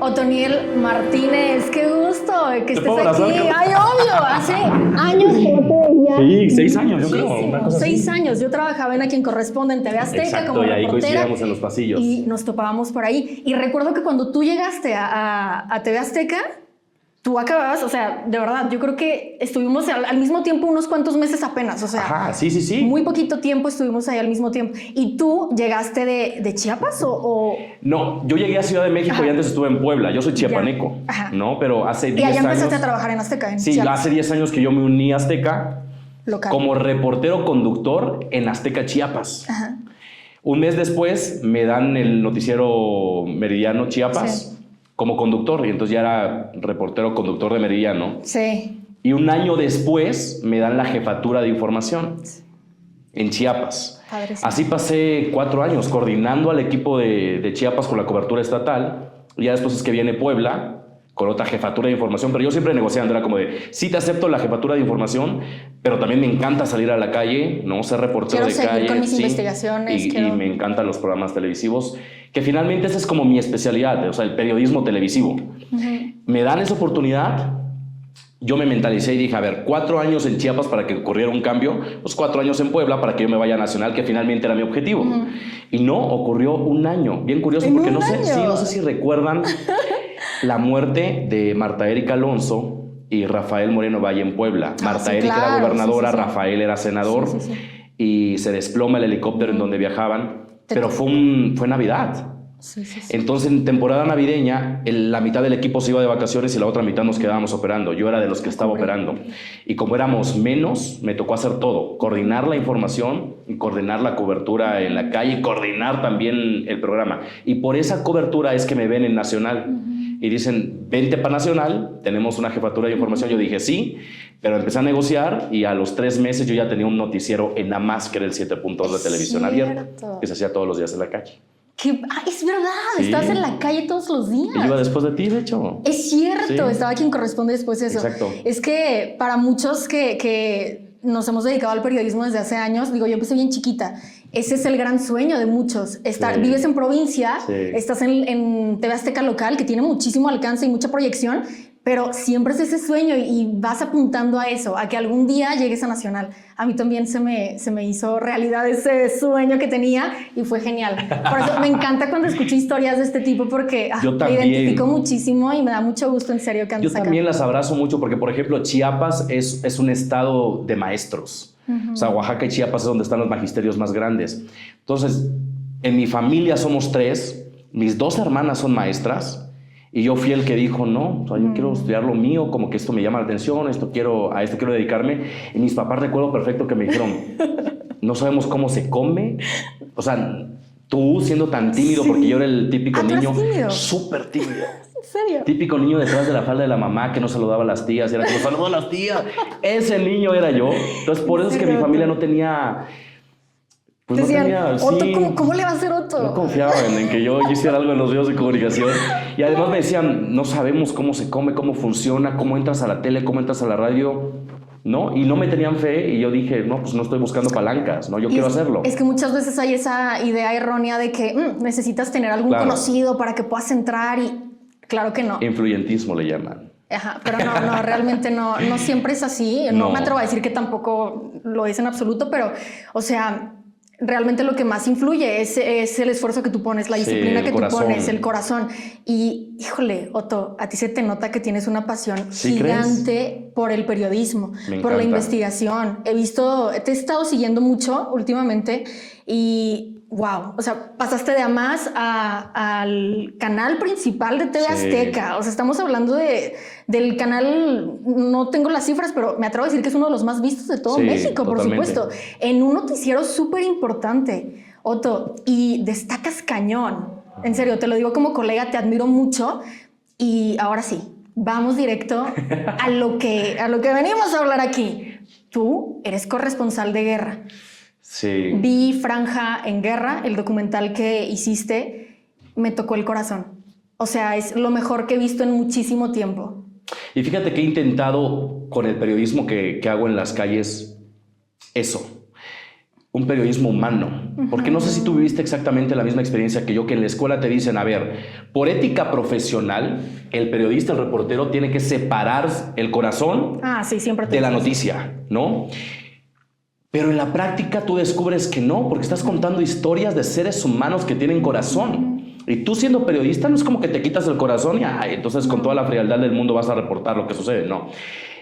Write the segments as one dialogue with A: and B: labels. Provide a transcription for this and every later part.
A: Otoniel Martínez, qué gusto que estés aquí.
B: Abrazar?
A: Ay, obvio, hace años que no te veía.
B: Sí, 6 años, yo creo.
A: Muchísimo, 6 años. Yo trabajaba en A Quien Corresponde en TV Azteca.
B: Exacto,
A: como
B: y ahí
A: reportera,
B: coincidíamos en los pasillos.
A: y nos topábamos por ahí. Y recuerdo que cuando tú llegaste a TV Azteca, tú acababas, o sea, de verdad, yo creo que estuvimos al mismo tiempo unos cuantos meses apenas, o sea.
B: Ajá, sí.
A: Muy poquito tiempo estuvimos ahí al mismo tiempo. ¿Y tú llegaste de Chiapas o...?
B: No, yo llegué a Ciudad de México. Ajá. Y antes estuve en Puebla. Yo soy chiapaneco, ¿no? Pero hace 10 años...
A: Y allá empezaste a trabajar en Azteca,
B: Sí,
A: Chiapas.
B: Hace 10 años que yo me uní a Azteca
A: local,
B: como reportero conductor en Azteca Chiapas.
A: Ajá.
B: Un mes después me dan el noticiero Meridiano Chiapas. Sí. Como conductor, y entonces ya era reportero conductor de Meridiano.
A: Sí.
B: Y un año después me dan la jefatura de información en Chiapas.
A: Padrísimo.
B: Así pasé 4 años coordinando al equipo de Chiapas con la cobertura estatal. Y ya después es que viene Puebla con otra jefatura de información, pero yo siempre negociando, era como de, sí te acepto la jefatura de información, pero también me encanta salir a la calle, ¿no? Ser reportero de calle.
A: Quiero seguir con mis investigaciones.
B: Y me encantan los programas televisivos, que finalmente esa es como mi especialidad, o sea, el periodismo televisivo. Me dan esa oportunidad, yo me mentalicé y dije, a ver, 4 años en Chiapas para que ocurriera un cambio, pues 4 años en Puebla para que yo me vaya a Nacional, que finalmente era mi objetivo. Y no, ocurrió un año, bien curioso, porque no sé si recuerdan la muerte de Marta Erika Alonso y Rafael Moreno Valle en Puebla. Marta Erika era gobernadora, Rafael era senador, y se desploma el helicóptero en donde viajaban, pero fue Navidad. Entonces, en temporada navideña, la mitad del equipo se iba de vacaciones y la otra mitad nos quedábamos operando. Yo era de los que estaba operando. Y como éramos menos, me tocó hacer todo. Coordinar la información, coordinar la cobertura en la calle, coordinar también el programa. Y por esa cobertura es que me ven en Nacional. Y dicen, vente para Nacional, tenemos una jefatura de información. Yo dije, sí, pero empecé a negociar y a los 3 meses yo ya tenía un noticiero en AMAS, que era el 7.2 de televisión abierta, que se hacía todos los días en la calle.
A: Es verdad, estás en la calle todos los días.
B: Yo iba después de ti, de hecho.
A: Es cierto, estaba Quien Corresponde después de eso.
B: Exacto.
A: Es que para muchos que nos hemos dedicado al periodismo desde hace años, digo, yo empecé bien chiquita. Ese es el gran sueño de muchos. Vives en provincia, estás en TV Azteca local, que tiene muchísimo alcance y mucha proyección, pero siempre es ese sueño y vas apuntando a eso, a que algún día llegues a Nacional. A mí también se me hizo realidad ese sueño que tenía y fue genial. Por eso me encanta cuando escucho historias de este tipo porque me identifico muchísimo y me da mucho gusto, en serio, que andes acá.
B: Yo también las abrazo mucho porque, por ejemplo, Chiapas es un estado de maestros. O sea, Oaxaca y Chiapas es donde están los magisterios más grandes. Entonces, en mi familia somos 3, mis 2 hermanas son maestras. Y yo fui el que dijo, no, o sea, yo quiero estudiar lo mío, como que esto me llama la atención, a esto quiero dedicarme. Y mis papás, recuerdo perfecto que me dijeron, no sabemos cómo se come. O sea, tú siendo tan tímido, porque yo era el típico niño súper tímido.
A: ¿En serio?
B: Típico niño detrás de la falda de la mamá que no saludaba a las tías. Era como, saludo a las tías. Ese niño era yo. Entonces, por eso es que mi familia no tenía... Pues
A: decían,
B: no tenía,
A: Otto, ¿cómo le va a hacer Otto?
B: No confiaban en que yo hiciera algo en los medios de comunicación. Y además me decían, no sabemos cómo se come, cómo funciona, cómo entras a la tele, cómo entras a la radio, ¿no? Y no me tenían fe y yo dije, no, pues no estoy buscando palancas, ¿no? Yo quiero hacerlo.
A: Es que muchas veces hay esa idea errónea de que necesitas tener algún conocido para que puedas entrar y claro que no.
B: Influyentismo le llaman.
A: Ajá, pero no, realmente no siempre es así. No me atrevo a decir que tampoco lo es en absoluto, pero, o sea... Realmente lo que más influye es el esfuerzo que tú pones, la disciplina que tú pones, el corazón. Y, híjole, Otto, a ti se te nota que tienes una pasión gigante por el periodismo, por la investigación. Te he estado siguiendo mucho últimamente y... Wow, o sea, pasaste de AMAS al canal principal de TV Azteca. O sea, estamos hablando del canal, no tengo las cifras, pero me atrevo a decir que es uno de los más vistos de todo México, totalmente. Por supuesto. En un noticiero súper importante, Otto, y destacas cañón. En serio, te lo digo como colega, te admiro mucho. Y ahora sí, vamos directo a lo que venimos a hablar aquí. Tú eres corresponsal de guerra.
B: Sí.
A: Vi Franja en Guerra, el documental que hiciste, me tocó el corazón. O sea, es lo mejor que he visto en muchísimo tiempo.
B: Y fíjate que he intentado con el periodismo que hago en las calles eso. un periodismo humano. Porque no sé si tú viviste exactamente la misma experiencia que yo, que en la escuela te dicen, a ver, por ética profesional, el periodista, el reportero, tiene que separar el corazón
A: siempre
B: de la noticia, ¿no? Pero en la práctica tú descubres que no, porque estás contando historias de seres humanos que tienen corazón. Y tú siendo periodista no es como que te quitas el corazón y entonces con toda la frialdad del mundo vas a reportar lo que sucede, no.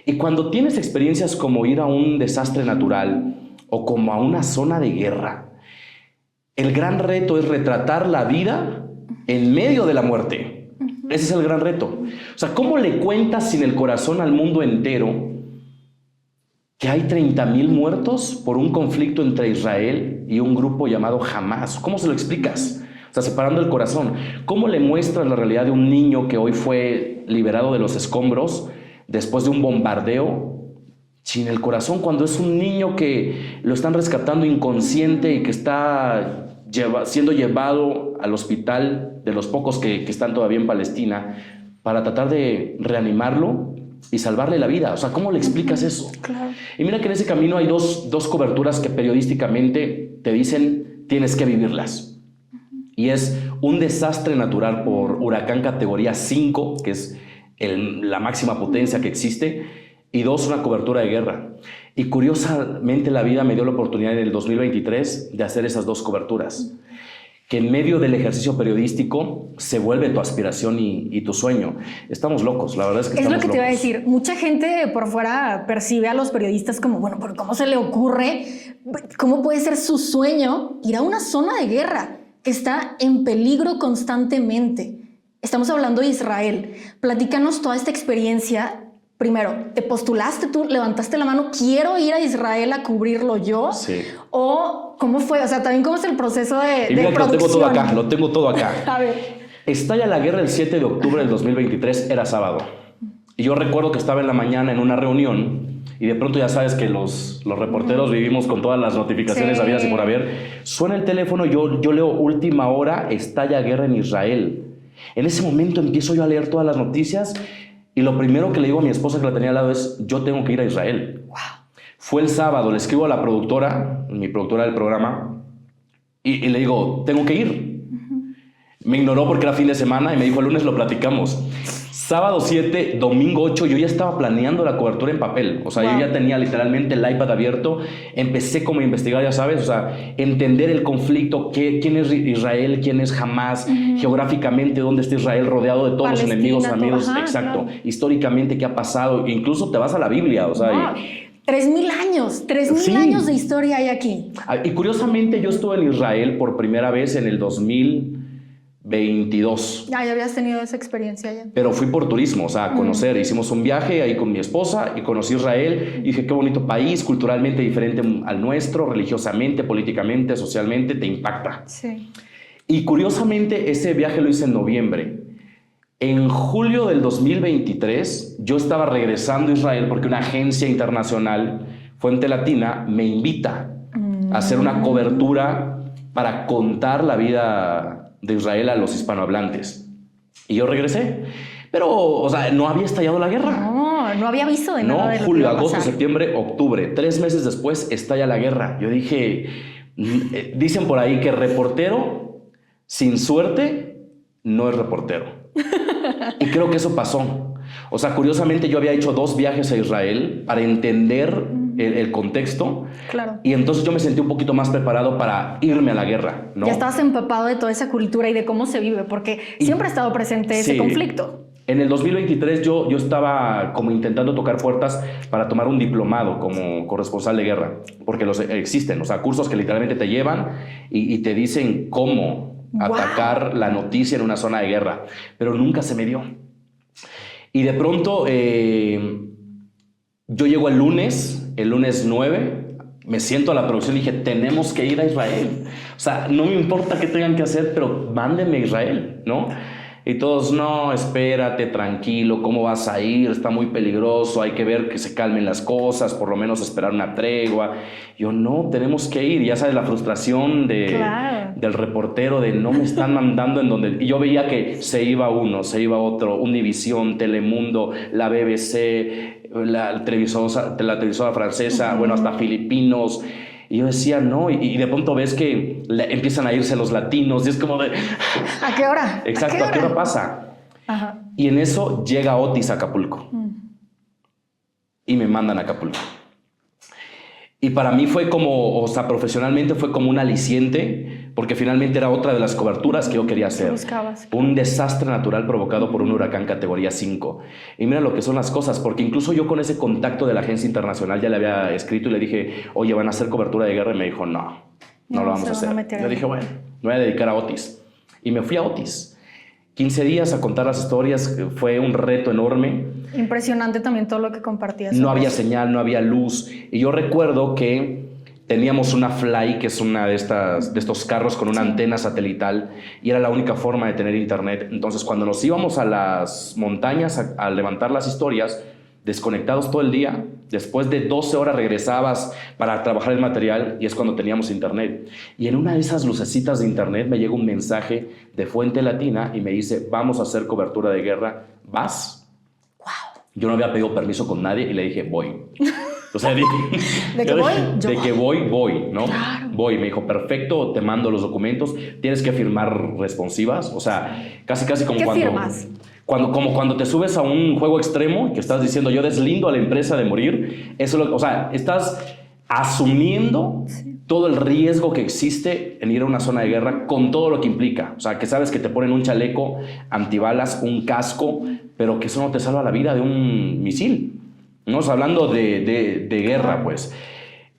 B: Y cuando tienes experiencias como ir a un desastre natural o como a una zona de guerra, el gran reto es retratar la vida en medio de la muerte. Ese es el gran reto. O sea, ¿cómo le cuentas sin el corazón al mundo entero que hay 30,000 muertos por un conflicto entre Israel y un grupo llamado Hamas? ¿Cómo se lo explicas? O sea, separando el corazón. ¿Cómo le muestras la realidad de un niño que hoy fue liberado de los escombros después de un bombardeo sin el corazón, cuando es un niño que lo están rescatando inconsciente y que está siendo llevado al hospital de los pocos que están todavía en Palestina para tratar de reanimarlo y salvarle la vida? O sea, ¿cómo le explicas eso?
A: Claro.
B: Y mira que en ese camino hay dos coberturas que periodísticamente te dicen tienes que vivirlas. Y es un desastre natural por huracán categoría 5, que es la máxima potencia que existe, y 2, una cobertura de guerra. Y curiosamente la vida me dio la oportunidad en el 2023 de hacer esas 2 coberturas, que en medio del ejercicio periodístico se vuelve tu aspiración y tu sueño. Estamos locos, la verdad es que estamos locos.
A: Es lo que te iba a decir. Mucha gente por fuera percibe a los periodistas como, bueno, pero ¿cómo se le ocurre? ¿Cómo puede ser su sueño ir a una zona de guerra que está en peligro constantemente? Estamos hablando de Israel. Platícanos toda esta experiencia. Primero, ¿te postulaste tú? ¿Levantaste la mano? ¿Quiero ir a Israel a cubrirlo yo?
B: Sí.
A: ¿O cómo fue? O sea, también cómo es el proceso de
B: mira,
A: producción.
B: lo tengo todo acá.
A: A ver.
B: Estalla la guerra el 7 de octubre del 2023, era sábado. Y yo recuerdo que estaba en la mañana en una reunión y de pronto ya sabes que los reporteros vivimos con todas las notificaciones habidas y por haber. Suena el teléfono, yo leo última hora, estalla guerra en Israel. En ese momento empiezo yo a leer todas las noticias y lo primero que le digo a mi esposa que la tenía al lado es, yo tengo que ir a Israel.
A: Wow.
B: Fue el sábado, le escribo a la productora, mi productora del programa, y le digo, tengo que ir. Me ignoró porque era fin de semana y me dijo, el lunes lo platicamos. Sábado 7, domingo 8, yo ya estaba planeando la cobertura en papel. O sea, yo ya tenía literalmente el iPad abierto. Empecé como a investigar, ya sabes, o sea, entender el conflicto, quién es Israel, quién es Hamas, geográficamente dónde está Israel, rodeado de todos
A: Palestina,
B: los enemigos, amigos.
A: Ajá,
B: exacto.
A: claro.
B: Históricamente, qué ha pasado. Incluso te vas a la Biblia, o sea.
A: 3,000 años, 3,000 años de historia hay aquí.
B: Y curiosamente, yo estuve en Israel por primera vez en el 2022.
A: Ya habías tenido esa experiencia ya.
B: Pero fui por turismo, o sea, a conocer. Hicimos un viaje ahí con mi esposa y conocí Israel. Y dije, qué bonito país, culturalmente diferente al nuestro, religiosamente, políticamente, socialmente, te impacta.
A: Sí.
B: Y curiosamente, ese viaje lo hice en noviembre. En julio del 2023, yo estaba regresando a Israel porque una agencia internacional, Fuente Latina, me invita a hacer una cobertura para contar la vida de Israel a los hispanohablantes. Y yo regresé. Pero, o sea, no había estallado la guerra.
A: No había aviso de nada de lo que
B: julio,
A: iba a
B: agosto,
A: pasar.
B: septiembre, octubre. 3 meses después estalla la guerra. Yo dije, dicen por ahí que reportero sin suerte no es reportero. Y creo que eso pasó. O sea, curiosamente yo había hecho 2 viajes a Israel para entender el contexto.
A: Claro.
B: Y entonces yo me sentí un poquito más preparado para irme a la guerra, ¿no?
A: Ya estabas empapado de toda esa cultura y de cómo se vive, porque siempre ha estado presente ese conflicto.
B: En el 2023 yo estaba como intentando tocar puertas para tomar un diplomado como corresponsal de guerra, porque los existen, o sea, cursos que literalmente te llevan y te dicen cómo atacar la noticia en una zona de guerra, pero nunca se me dio. Y de pronto yo llego el lunes 9, me siento a la producción y dije, tenemos que ir a Israel. O sea, no me importa qué tengan que hacer, pero mándenme a Israel, ¿no? Y todos, no, espérate, tranquilo, ¿cómo vas a ir? Está muy peligroso, hay que ver que se calmen las cosas, por lo menos esperar una tregua. Yo, no, tenemos que ir. Y ya sabes, la frustración del reportero de no me están mandando en donde... Y yo veía que se iba uno, se iba otro, Univisión, Telemundo, la BBC, la televisora francesa, bueno, hasta filipinos. Y yo decía, no, y de pronto ves que empiezan a irse los latinos y es como de...
A: ¿A qué hora?
B: Exacto, ¿a qué hora pasa?
A: Ajá.
B: Y en eso llega Otis a Acapulco. Y me mandan a Acapulco. Y para mí fue como, o sea, profesionalmente fue como un aliciente, porque finalmente era otra de las coberturas que yo quería hacer.
A: Buscabas.
B: Un desastre natural provocado por un huracán categoría 5. Y mira lo que son las cosas, porque incluso yo con ese contacto de la agencia internacional ya le había escrito y le dije, oye, ¿van a hacer cobertura de guerra? Y me dijo, no lo vamos a hacer. Yo dije, bueno, me voy a dedicar a Otis. Y me fui a Otis. 15 días a contar las historias, fue un reto enorme.
A: Impresionante también todo lo que compartías.
B: No había señal, no había luz. Y yo recuerdo que teníamos una Fly, que es una de estos carros con una antena satelital, y era la única forma de tener internet. Entonces, cuando nos íbamos a las montañas a levantar las historias, desconectados todo el día, después de 12 horas regresabas para trabajar el material y es cuando teníamos internet. Y en una de esas lucecitas de internet me llega un mensaje de Fuente Latina y me dice, vamos a hacer cobertura de guerra, ¿vas?
A: Wow.
B: Yo no había pedido permiso con nadie y le dije, voy. O sea,
A: ¿De que voy?
B: De que voy, ¿no?
A: Claro.
B: Voy. Me dijo, perfecto, te mando los documentos, tienes que firmar responsivas, o sea, casi como
A: ¿Qué
B: cuando...
A: firmas?
B: Como cuando te subes a un juego extremo que estás diciendo yo deslindo a la empresa de morir, eso o sea, estás asumiendo todo el riesgo que existe en ir a una zona de guerra con todo lo que implica. O sea, que sabes que te ponen un chaleco antibalas, un casco, pero que eso no te salva la vida de un misil. No, hablando de guerra, pues.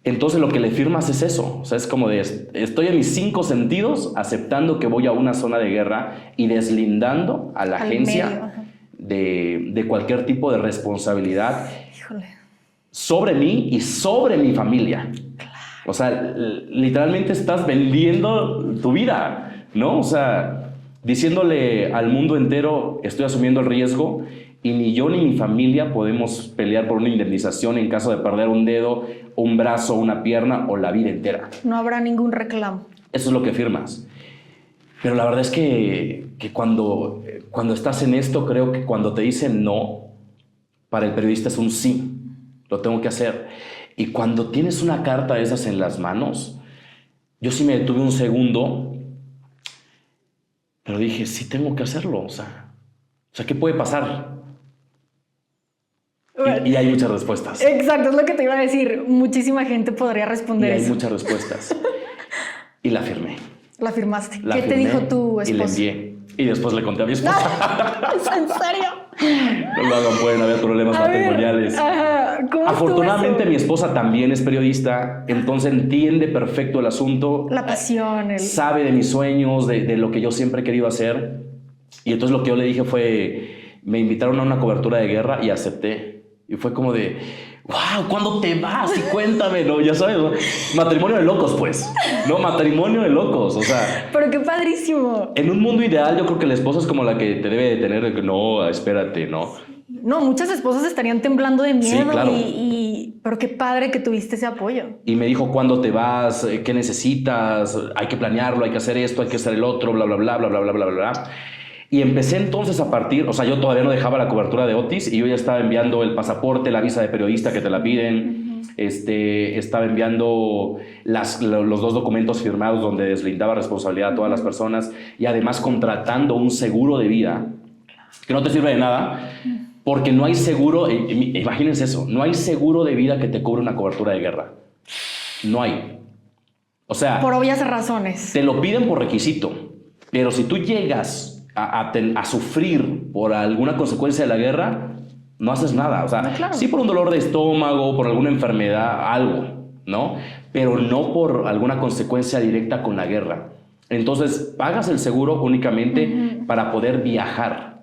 B: Entonces lo que le firmas es eso, o sea, es como de estoy en mis 5 sentidos aceptando que voy a una zona de guerra y deslindando a la agencia de cualquier tipo de responsabilidad.
A: Híjole.
B: Sobre mí y sobre mi familia. Claro. O sea, literalmente estás vendiendo tu vida, ¿no? O sea, diciéndole al mundo entero estoy asumiendo el riesgo y ni yo ni mi familia podemos pelear por una indemnización en caso de perder un dedo, un brazo, una pierna o la vida entera.
A: No habrá ningún reclamo.
B: Eso es lo que firmas. Pero la verdad es que cuando estás en esto, creo que cuando te dicen no, para el periodista es un sí. Lo tengo que hacer. Y cuando tienes una carta de esas en las manos, yo sí me detuve un segundo, pero dije, sí tengo que hacerlo. O sea, ¿qué puede pasar? Y hay muchas respuestas.
A: Exacto, es lo que te iba a decir. Muchísima gente podría responder eso.
B: Y hay muchas respuestas. Y la firmé.
A: La firmaste.
B: La
A: ¿Qué
B: firmé
A: te dijo tu esposa?
B: Y le envié. Y después le conté a mi esposa.
A: ¿En serio?
B: No lo hagan, pueden haber problemas matrimoniales.
A: ¿Cómo
B: Afortunadamente mi esposa también es periodista, entonces entiende perfecto el asunto.
A: La pasión.
B: Sabe de mis sueños, de lo que yo siempre he querido hacer. Y entonces lo que yo le dije fue, me invitaron a una cobertura de guerra y acepté. Y fue como de, wow, ¿cuándo te vas? Y cuéntame, ¿no? Ya sabes, ¿no? Matrimonio de locos, pues. No, matrimonio de locos, o sea.
A: Pero qué padrísimo.
B: En un mundo ideal, yo creo que la esposa es como la que te debe de tener, no, espérate, ¿no?
A: No, muchas esposas estarían temblando de miedo.
B: Sí, claro.
A: Pero qué padre que tuviste ese apoyo.
B: Y me dijo, ¿cuándo te vas? ¿Qué necesitas? Hay que planearlo, hay que hacer esto, hay que hacer el otro, bla, bla, bla, bla, bla, bla, bla, bla. Y empecé entonces a partir, o sea, yo todavía no dejaba la cobertura de Otis y yo ya estaba enviando el pasaporte, la visa de periodista que te la piden, estaba enviando los 2 documentos firmados donde deslindaba responsabilidad a todas las personas y además contratando un seguro de vida que no te sirve de nada porque no hay seguro, imagínense eso, no hay seguro de vida que te cubre una cobertura de guerra. No hay. O sea...
A: Por obvias razones.
B: Te lo piden por requisito, pero si tú llegas a sufrir por alguna consecuencia de la guerra, no haces nada. O sea,
A: claro.
B: Sí por un dolor de estómago, por alguna enfermedad, algo, ¿no? Pero no por alguna consecuencia directa con la guerra. Entonces, pagas el seguro únicamente para poder viajar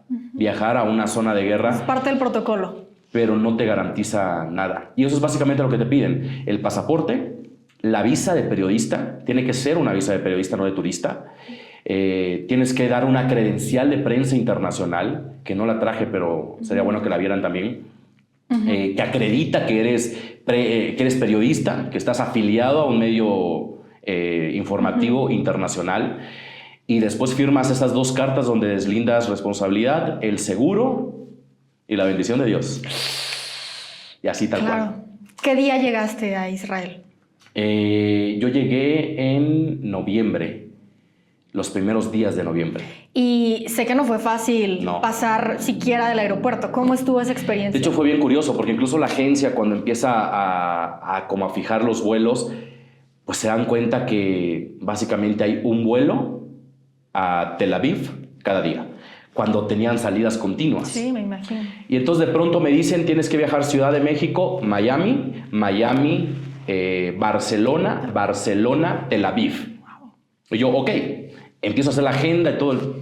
B: a una zona de guerra.
A: Es parte del protocolo.
B: Pero no te garantiza nada. Y eso es básicamente lo que te piden. El pasaporte, la visa de periodista, tiene que ser una visa de periodista, no de turista. Tienes que dar una credencial de prensa internacional, que no la traje, pero sería bueno que la vieran también, que acredita que eres periodista, que estás afiliado a un medio informativo internacional, y después firmas esas 2 cartas donde deslindas responsabilidad, el seguro y la bendición de Dios. Y así tal cual.
A: ¿Qué día llegaste a Israel?
B: Yo llegué en noviembre, los primeros días de noviembre.
A: Y sé que no fue fácil pasar siquiera del aeropuerto. ¿Cómo estuvo esa experiencia?
B: De hecho, fue bien curioso, porque incluso la agencia, cuando empieza a fijar los vuelos, pues se dan cuenta que básicamente hay un vuelo a Tel Aviv cada día, cuando tenían salidas continuas.
A: Sí, me imagino.
B: Y entonces de pronto me dicen, tienes que viajar Ciudad de México, Miami, Barcelona, Tel Aviv. Y yo, ok, empiezo a hacer la agenda y todo.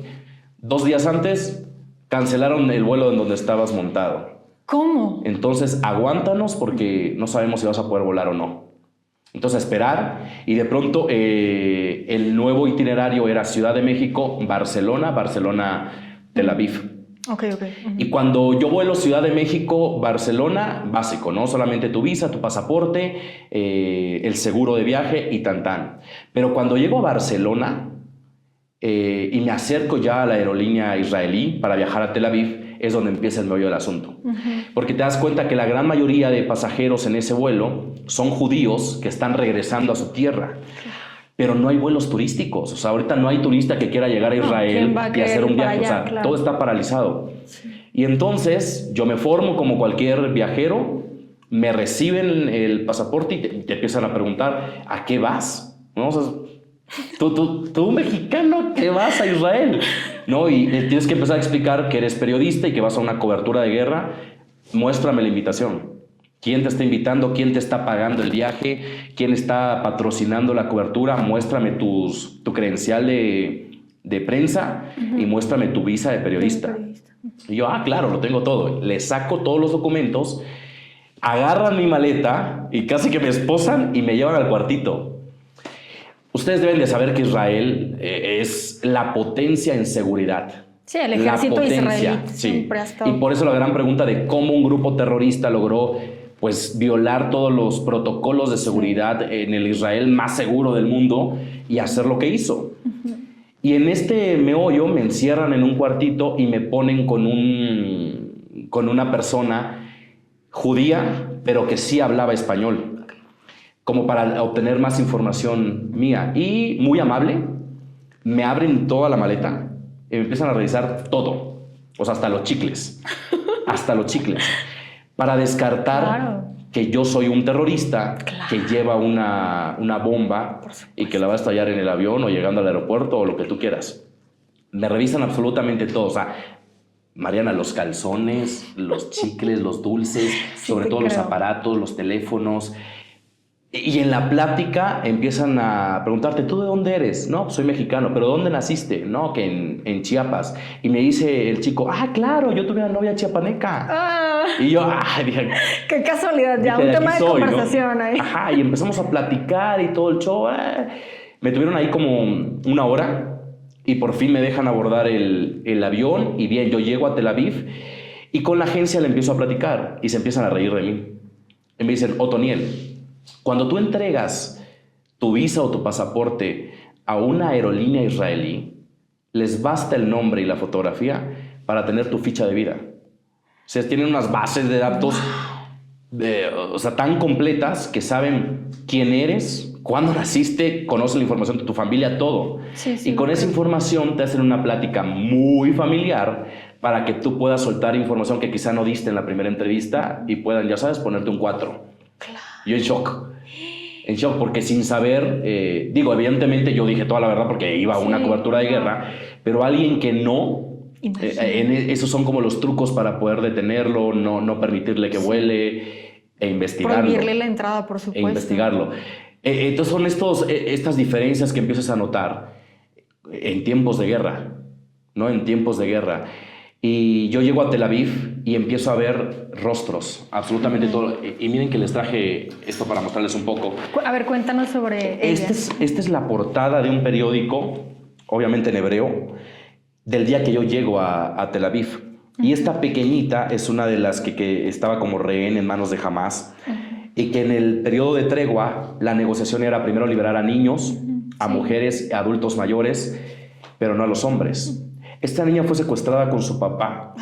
B: 2 días antes cancelaron el vuelo en donde estabas montado.
A: ¿Cómo?
B: Entonces aguántanos porque no sabemos si vas a poder volar o no. Entonces a esperar, y de pronto el nuevo itinerario era Ciudad de México, Barcelona, Tel Aviv.
A: Ok.
B: Y cuando yo vuelo Ciudad de México, Barcelona, básico, ¿no? Solamente tu visa, tu pasaporte, el seguro de viaje y tan. Pero cuando llego a Barcelona y me acerco ya a la aerolínea israelí para viajar a Tel Aviv, es donde empieza el meollo del asunto. Porque te das cuenta que la gran mayoría de pasajeros en ese vuelo son judíos que están regresando a su tierra. Pero no hay vuelos turísticos. O sea, ahorita no hay turista que quiera llegar a Israel y hacer un viaje.
A: Allá, claro.
B: Todo está paralizado. Sí. Y entonces yo me formo como cualquier viajero, me reciben el pasaporte y te empiezan a preguntar, ¿a qué vas? ¿No? O sea, tú mexicano, ¿qué vas a Israel? ¿No? Y tienes que empezar a explicar que eres periodista y que vas a una cobertura de guerra. Muéstrame la invitación. ¿Quién te está invitando? ¿Quién te está pagando el viaje? ¿Quién está patrocinando la cobertura? Muéstrame tu credencial de prensa y muéstrame tu visa de periodista. Y yo, claro, lo tengo todo. Le saco todos los documentos, agarran mi maleta y casi que me esposan y me llevan al cuartito. Ustedes deben de saber que Israel es la potencia en seguridad.
A: Sí, el ejército israelí siempre ha estado.
B: Y por eso la gran pregunta de cómo un grupo terrorista logró pues violar todos los protocolos de seguridad en el Israel más seguro del mundo y hacer lo que hizo. Y en este meollo me encierran en un cuartito y me ponen con una persona judía, pero que sí hablaba español, como para obtener más información mía. Y muy amable, me abren toda la maleta y me empiezan a revisar todo, o sea, hasta los chicles, para descartar que yo soy un terrorista que lleva una bomba y que la va a estallar en el avión o llegando al aeropuerto o lo que tú quieras. Me revisan absolutamente todo, o sea, Mariana, los calzones, los chicles, los dulces, sobre todo los aparatos, los teléfonos. Y en la plática empiezan a preguntarte, ¿tú de dónde eres? No, soy mexicano, ¿pero dónde naciste? No, que en Chiapas. Y me dice el chico, claro, yo tuve una novia chiapaneca. Y yo, dije...
A: Qué casualidad, ya, un tema de conversación, ¿no?
B: Ahí. Y empezamos a platicar y todo el show. Me tuvieron ahí como 1 hora y por fin me dejan abordar el avión y bien, yo llego a Tel Aviv y con la agencia le empiezo a platicar y se empiezan a reír de mí. Y me dicen, Otoniel, cuando tú entregas tu visa o tu pasaporte a una aerolínea israelí, les basta el nombre y la fotografía para tener tu ficha de vida. O sea, tienen unas bases de datos tan completas que saben quién eres, cuándo naciste, conocen la información de tu familia, todo. Sí, y con esa información te hacen una plática muy familiar para que tú puedas soltar información que quizá no diste en la primera entrevista y puedan, ya sabes, ponerte un 4.
A: Claro.
B: Yo en shock, porque sin saber, evidentemente yo dije toda la verdad porque iba a una cobertura de guerra, pero alguien que no, esos son como los trucos para poder detenerlo, no permitirle que vuele e investigarlo.
A: Prohibirle la entrada, por supuesto.
B: E investigarlo. Entonces son estas diferencias que empiezas a notar en tiempos de guerra, ¿no? En tiempos de guerra. Y yo llego a Tel Aviv y empiezo a ver rostros, absolutamente todo. Y miren que les traje esto para mostrarles un poco.
A: A ver, cuéntanos sobre ella.
B: Esta es la portada de un periódico, obviamente en hebreo, del día que yo llego a Tel Aviv. Y esta pequeñita es una de las que estaba como rehén en manos de Hamas. Y que en el periodo de tregua, la negociación era primero liberar a niños, a mujeres, a adultos mayores, pero no a los hombres. Esta niña fue secuestrada con su papá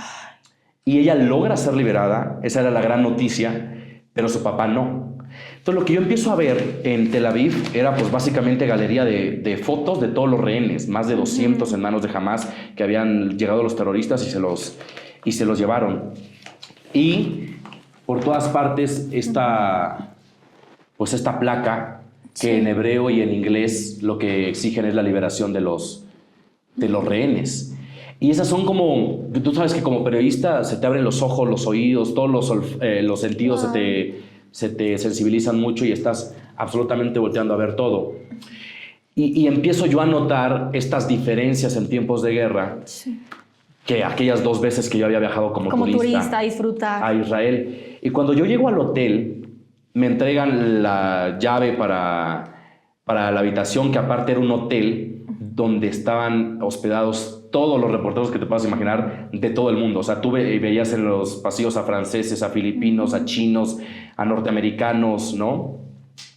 B: y ella logra ser liberada, esa era la gran noticia, pero su papá no. Entonces lo que yo empiezo a ver en Tel Aviv era pues básicamente galería de fotos de todos los rehenes, más de 200 en manos de Hamas que habían llegado los terroristas y se los llevaron. Y por todas partes esta placa que en hebreo y en inglés lo que exigen es la liberación de los rehenes. Y esas son como, tú sabes que como periodista se te abren los ojos, los oídos, todos los sentidos se te sensibilizan mucho y estás absolutamente volteando a ver todo. Y empiezo yo a notar estas diferencias en tiempos de guerra, que aquellas 2 veces que yo había viajado como turista
A: a disfrutar
B: a Israel. Y cuando yo llego al hotel, me entregan la llave para la habitación, que aparte era un hotel donde estaban hospedados todos los reporteros que te puedas imaginar de todo el mundo. O sea, tú veías en los pasillos a franceses, a filipinos, a chinos, a norteamericanos, ¿no?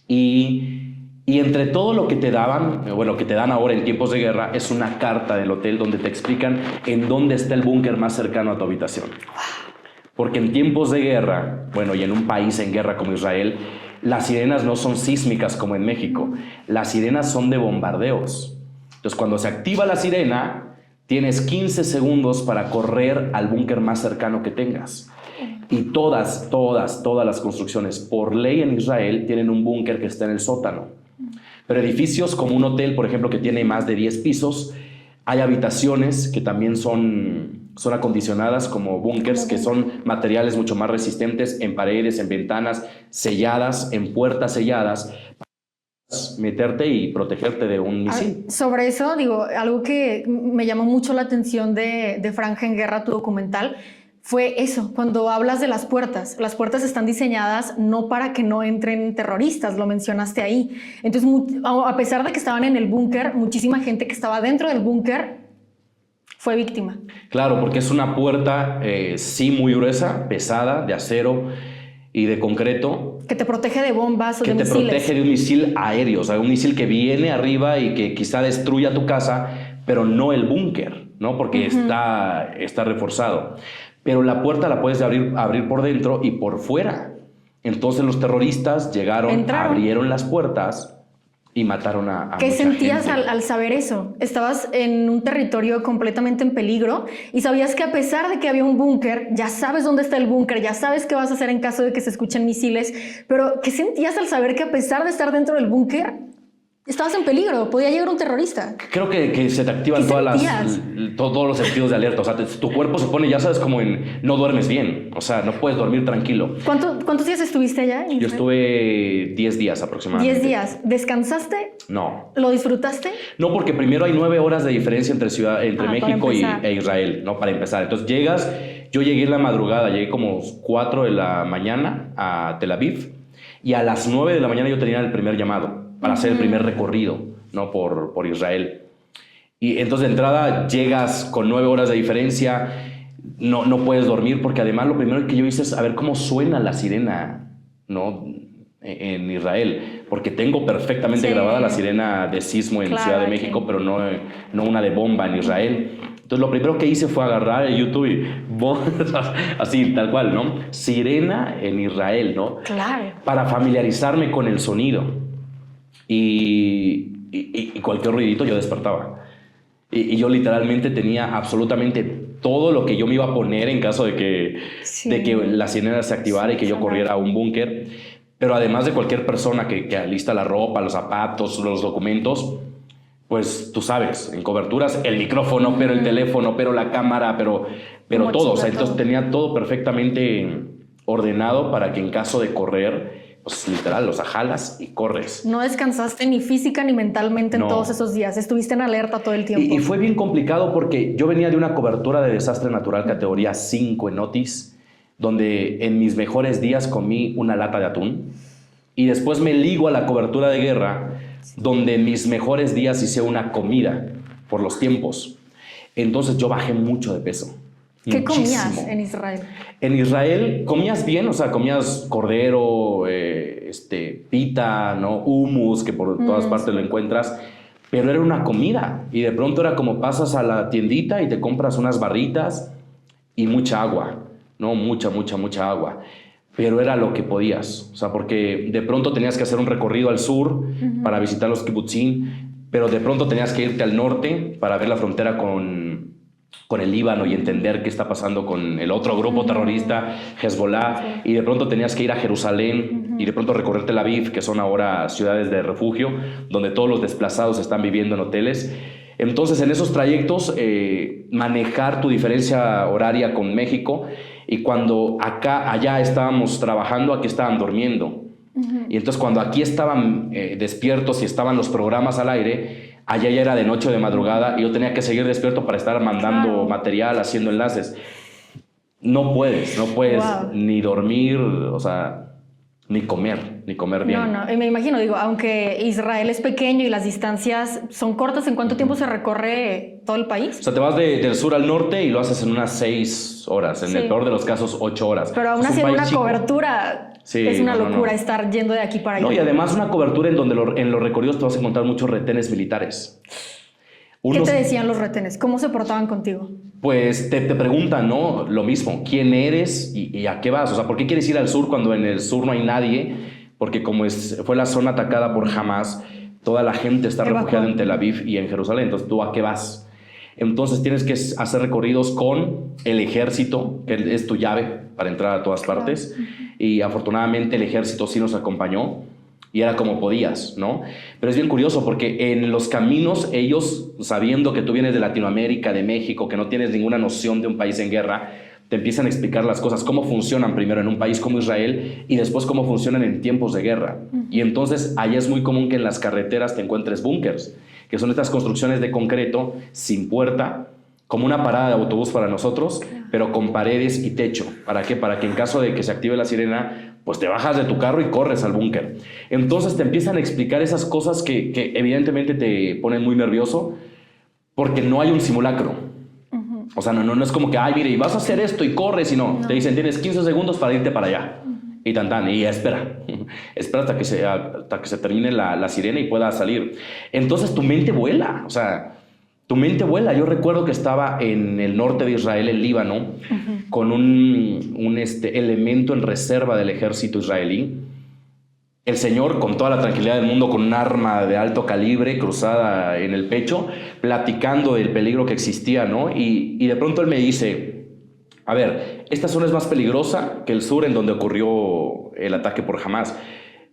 B: Y entre todo lo que te daban, bueno, que te dan ahora en tiempos de guerra, es una carta del hotel donde te explican en dónde está el búnker más cercano a tu habitación. Porque en tiempos de guerra, bueno, y en un país en guerra como Israel, las sirenas no son sísmicas como en México. Las sirenas son de bombardeos. Entonces, cuando se activa la sirena, tienes 15 segundos para correr al búnker más cercano que tengas. Y todas las construcciones, por ley en Israel, tienen un búnker que está en el sótano. Pero edificios como un hotel, por ejemplo, que tiene más de 10 pisos, hay habitaciones que también son acondicionadas como búnkers, que son materiales mucho más resistentes en paredes, en ventanas selladas, en puertas selladas, meterte y protegerte de un misil.
A: Sobre eso, digo, algo que me llamó mucho la atención de Franja en Guerra, tu documental, fue eso, cuando hablas de las puertas están diseñadas no para que no entren terroristas, lo mencionaste ahí. Entonces, a pesar de que estaban en el búnker, muchísima gente que estaba dentro del búnker fue víctima.
B: Claro, porque es una puerta, sí, muy gruesa, pesada, de acero y de concreto.
A: Que te protege de bombas o de misiles.
B: Que te protege de un misil aéreo, o sea, un misil que viene arriba y que quizá destruya tu casa, pero no el búnker, ¿no? Porque está reforzado. Pero la puerta la puedes abrir por dentro y por fuera. Entonces los terroristas entraron, abrieron las puertas y mataron a
A: ¿Qué
B: mucha
A: sentías
B: gente.
A: al saber eso? Estabas en un territorio completamente en peligro y sabías que a pesar de que había un búnker, ya sabes dónde está el búnker, ya sabes qué vas a hacer en caso de que se escuchen misiles, pero ¿qué sentías al saber que a pesar de estar dentro del búnker, estabas en peligro? Podía llegar un terrorista.
B: Creo que se te activan todos los sentidos de alerta. O sea, tu cuerpo se pone, ya sabes, como en no duermes bien. O sea, no puedes dormir tranquilo.
A: ¿Cuántos días estuviste allá?
B: Yo estuve 10 días aproximadamente.
A: 10 días. ¿Descansaste?
B: No.
A: ¿Lo disfrutaste?
B: No, porque primero hay 9 horas de diferencia entre México e Israel, ¿no? Para empezar. Entonces yo llegué en la madrugada, llegué como 4 de la mañana a Tel Aviv y a las 9 de la mañana yo tenía el primer llamado para hacer el primer recorrido, ¿no? por Israel. Y entonces de entrada llegas con 9 horas de diferencia, no puedes dormir, porque además lo primero que yo hice es a ver cómo suena la sirena, ¿no? En Israel, porque tengo perfectamente grabada la sirena de sismo en Ciudad de México, pero no una de bomba en Israel. Entonces lo primero que hice fue agarrar el YouTube y así, tal cual, ¿no? Sirena en Israel, ¿no?
A: Claro.
B: Para familiarizarme con el sonido. Y cualquier ruidito yo despertaba. Y yo literalmente tenía absolutamente todo lo que yo me iba a poner en caso de que la sirena se activara y que yo corriera a un búnker. Pero además de cualquier persona que alista la ropa, los zapatos, los documentos, pues tú sabes, en coberturas, el micrófono, pero el teléfono, pero la cámara, pero todo. O sea, entonces tenía todo perfectamente ordenado para que en caso de correr, pues literal, jalas y corres.
A: No descansaste ni física ni mentalmente en todos esos días. Estuviste en alerta todo el tiempo.
B: Y fue bien complicado porque yo venía de una cobertura de desastre natural categoría 5 en Otis, donde en mis mejores días comí una lata de atún. Y después me ligo a la cobertura de guerra, donde en mis mejores días hice una comida por los tiempos. Entonces yo bajé mucho de peso.
A: ¿Qué comías en Israel?
B: En Israel comías bien, o sea, comías cordero, pita, ¿no? Hummus, que por todas partes lo encuentras, pero era una comida. Y de pronto era como pasas a la tiendita y te compras unas barritas y mucha agua, ¿no? Mucha agua. pero era lo que podías. O sea, porque de pronto tenías que hacer un recorrido al sur para visitar los kibutzim, pero de pronto tenías que irte al norte para ver la frontera con el Líbano y entender qué está pasando con el otro grupo terrorista, Hezbollah, y de pronto tenías que ir a Jerusalén y de pronto recorrer Tel Aviv, que son ahora ciudades de refugio, donde todos los desplazados están viviendo en hoteles. Entonces, en esos trayectos, manejar tu diferencia horaria con México, y cuando allá estábamos trabajando, aquí estaban durmiendo. Y entonces cuando aquí estaban despiertos y estaban los programas al aire, allá ya era de noche o de madrugada y yo tenía que seguir despierto para estar mandando material, haciendo enlaces. No puedes ni dormir, o sea, ni comer bien.
A: No, y me imagino, digo, aunque Israel es pequeño y las distancias son cortas, ¿en cuánto tiempo se recorre todo el país?
B: O sea, te vas del sur al norte y lo haces en unas 6 horas, en el peor de los casos 8 horas.
A: Pero aún así en una cobertura es una locura estar yendo de aquí para allá.
B: No, y además una cobertura en donde en los recorridos te vas a encontrar muchos retenes militares.
A: ¿Qué te decían los retenes? ¿Cómo se portaban contigo?
B: Pues te preguntan, ¿no? Lo mismo, ¿quién eres y a qué vas? O sea, ¿por qué quieres ir al sur cuando en el sur no hay nadie? Porque como fue la zona atacada por Hamas, toda la gente está refugiada en Tel Aviv y en Jerusalén. Entonces, ¿tú a qué vas? Entonces tienes que hacer recorridos con el ejército, que es tu llave para entrar a todas partes. Y afortunadamente el ejército sí nos acompañó. Y era como podías, ¿no? Pero es bien curioso porque en los caminos ellos, sabiendo que tú vienes de Latinoamérica, de México, que no tienes ninguna noción de un país en guerra, te empiezan a explicar las cosas, cómo funcionan primero en un país como Israel y después cómo funcionan en tiempos de guerra. Y entonces allá es muy común que en las carreteras te encuentres búnkers, que son estas construcciones de concreto sin puerta, como una parada de autobús para nosotros, pero con paredes y techo. ¿Para qué? Para que en caso de que se active la sirena, pues te bajas de tu carro y corres al búnker. Entonces te empiezan a explicar esas cosas que evidentemente te ponen muy nervioso, porque no hay un simulacro. O sea, no es como que, ay, mire, y vas a hacer esto y corres, y no. Te dicen, tienes 15 segundos para irte para allá. Y y espera. Espera hasta que se termine la sirena y puedas salir. Entonces tu mente vuela, o sea, tu mente vuela. Yo recuerdo que estaba en el norte de Israel, en Líbano, con un elemento en reserva del ejército israelí. El señor, con toda la tranquilidad del mundo, con un arma de alto calibre cruzada en el pecho, platicando del peligro que existía, ¿no? Y de pronto él me dice, a ver, esta zona es más peligrosa que el sur en donde ocurrió el ataque por Hamas.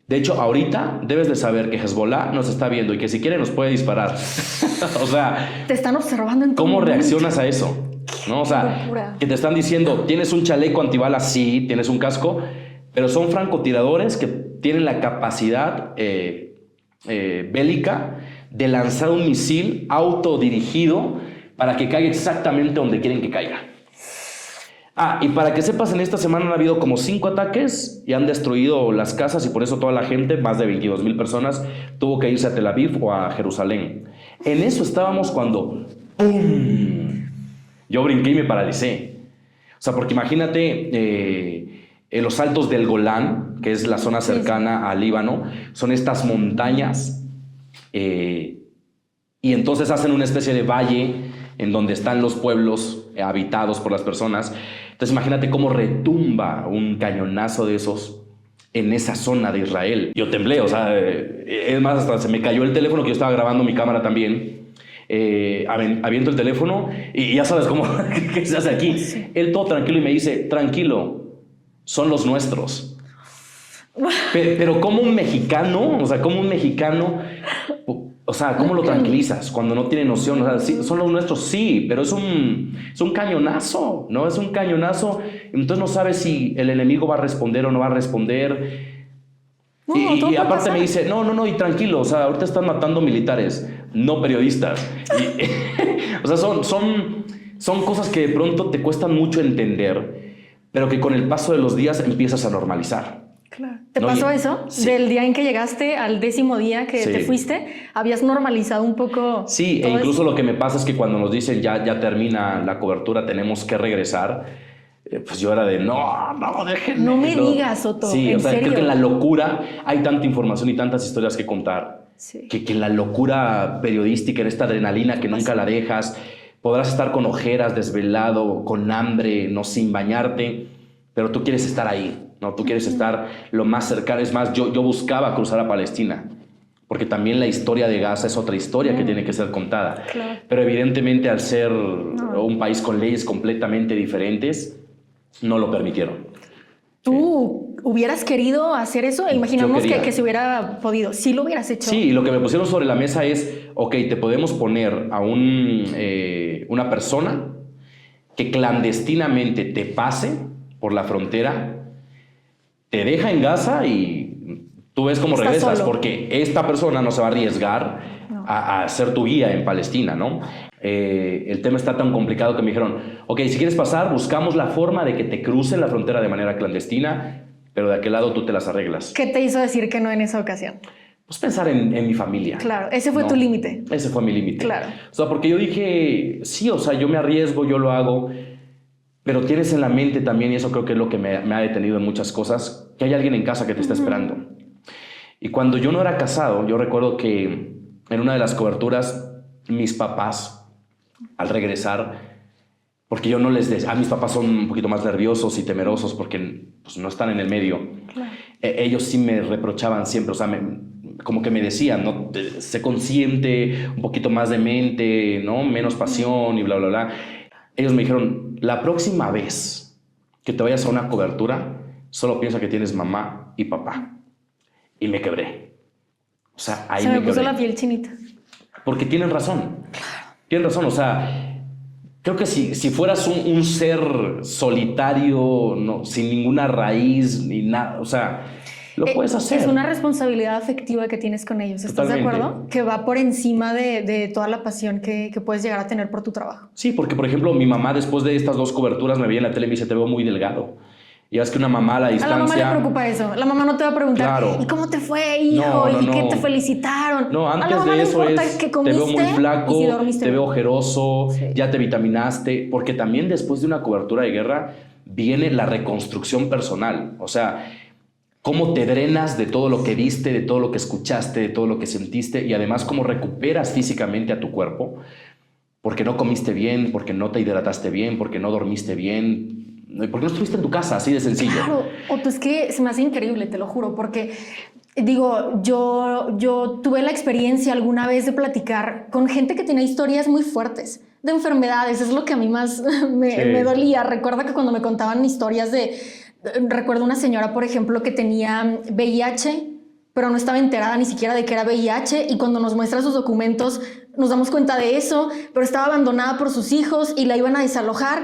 B: De hecho, ahorita debes de saber que Hezbollah nos está viendo y que si quiere nos puede disparar. O sea,
A: te están observando en todo
B: ¿cómo
A: momento.
B: Reaccionas a eso? ¿No? O sea, que te están diciendo, tienes un chaleco antibalas, sí, tienes un casco, pero son francotiradores que tienen la capacidad bélica de lanzar un misil autodirigido para que caiga exactamente donde quieren que caiga. Y para que sepas, en esta semana han habido como 5 ataques y han destruido las casas, y por eso toda la gente, más de 22,000 personas, tuvo que irse a Tel Aviv o a Jerusalén. En eso estábamos cuando ¡pum! Yo brinqué y me paralicé. O sea, porque imagínate, en los altos del Golán, que es la zona cercana al Líbano, son estas montañas, y entonces hacen una especie de valle en donde están los pueblos habitados por las personas. Entonces imagínate cómo retumba un cañonazo de esos en esa zona de Israel. Yo temblé, o sea, es más, hasta se me cayó el teléfono, que yo estaba grabando mi cámara también. Aviento el teléfono y ya sabes cómo ¿qué se hace aquí? Sí. Él todo tranquilo y me dice, tranquilo, son los nuestros. Pero como un mexicano, o sea, ¿cómo lo tranquilizas cuando no tiene noción? O sea, sí, son los nuestros, sí, pero es un cañonazo, ¿no? Es un cañonazo. Entonces no sabes si el enemigo va a responder o no va a responder. Y aparte me dice, no, y tranquilo, o sea, ahorita están matando militares, no periodistas. O sea, son cosas que de pronto te cuestan mucho entender, pero que con el paso de los días empiezas a normalizar.
A: Claro. ¿Te pasó eso? Sí. Del día en que llegaste al 10º día que te fuiste, ¿habías normalizado un poco?
B: Sí, e incluso lo que me pasa es que cuando nos dicen ya termina la cobertura, tenemos que regresar, pues yo era de no, déjenme.
A: No me digas, Otto.
B: Sí,
A: ¿en
B: o sea,
A: serio?
B: creo que en la locura hay tanta información y tantas historias que contar, que en la locura periodística, en esta adrenalina que nunca la dejas, podrás estar con ojeras, desvelado, con hambre, no sin bañarte, pero tú quieres estar ahí, ¿no? Tú quieres estar lo más cercano. Es más, yo buscaba cruzar a Palestina, porque también la historia de Gaza es otra historia que tiene que ser contada.
A: Claro.
B: Pero evidentemente, al ser un país con leyes completamente diferentes, no lo permitieron.
A: ¿Tú hubieras querido hacer eso? Imaginamos que se hubiera podido. ¿Sí lo hubieras hecho?
B: Sí, y lo que me pusieron sobre la mesa es, ok, te podemos poner a una persona que clandestinamente te pase por la frontera, te deja en Gaza y tú ves cómo regresas, solo. Porque esta persona no se va a arriesgar a ser tu guía en Palestina, ¿no? El tema está tan complicado que me dijeron, ok, si quieres pasar, buscamos la forma de que te crucen la frontera de manera clandestina, pero de aquel lado tú te las arreglas.
A: ¿Qué te hizo decir que no en esa ocasión?
B: Pues pensar en mi familia.
A: Claro, ese fue tu límite.
B: Ese fue mi límite.
A: Claro.
B: O sea, porque yo dije, sí, o sea, yo me arriesgo, yo lo hago, pero tienes en la mente también, y eso creo que es lo que me ha detenido en muchas cosas, que hay alguien en casa que te está esperando. Y cuando yo no era casado, yo recuerdo que en una de las coberturas, mis papás, al regresar, porque yo no les decía, mis papás son un poquito más nerviosos y temerosos porque pues, no están en el medio. Claro. Ellos sí me reprochaban siempre, o sea, como que me decían, ¿no? Sé consciente, un poquito más de mente, ¿no? Menos pasión y bla, bla, bla. Ellos me dijeron, la próxima vez que te vayas a una cobertura, solo piensa que tienes mamá y papá. Y me quebré. O sea, ahí me
A: puso la piel chinita.
B: Porque tienen razón. Tienen razón, o sea, creo que si fueras un ser solitario, no, sin ninguna raíz ni nada, o sea, lo puedes hacer.
A: Es una responsabilidad afectiva que tienes con ellos, ¿estás de acuerdo? Que va por encima de toda la pasión que puedes llegar a tener por tu trabajo.
B: Sí, porque, por ejemplo, mi mamá después de estas 2 coberturas me veía en la tele y me dice, te veo muy delgado. Y es que una mamá a la distancia...
A: A la mamá le preocupa eso. La mamá no te va a preguntar,
B: claro.
A: ¿y cómo te fue, hijo? ¿Y qué te felicitaron?
B: No, antes
A: a la mamá
B: de eso
A: es, que comiste,
B: te veo muy flaco,
A: si
B: te veo ojeroso, ya te vitaminaste. Porque también después de una cobertura de guerra viene la reconstrucción personal. O sea, cómo te drenas de todo lo que viste, de todo lo que escuchaste, de todo lo que sentiste. Y además cómo recuperas físicamente a tu cuerpo. Porque no comiste bien, porque no te hidrataste bien, porque no dormiste bien... ¿Por qué no estuviste en tu casa? Así de sencillo.
A: Claro, Otto, es que se me hace increíble, te lo juro, porque digo, yo tuve la experiencia alguna vez de platicar con gente que tenía historias muy fuertes de enfermedades. Es lo que a mí más me dolía. Recuerda que cuando me contaban historias recuerdo una señora, por ejemplo, que tenía VIH, pero no estaba enterada ni siquiera de que era VIH, y cuando nos muestra sus documentos nos damos cuenta de eso, pero estaba abandonada por sus hijos y la iban a desalojar.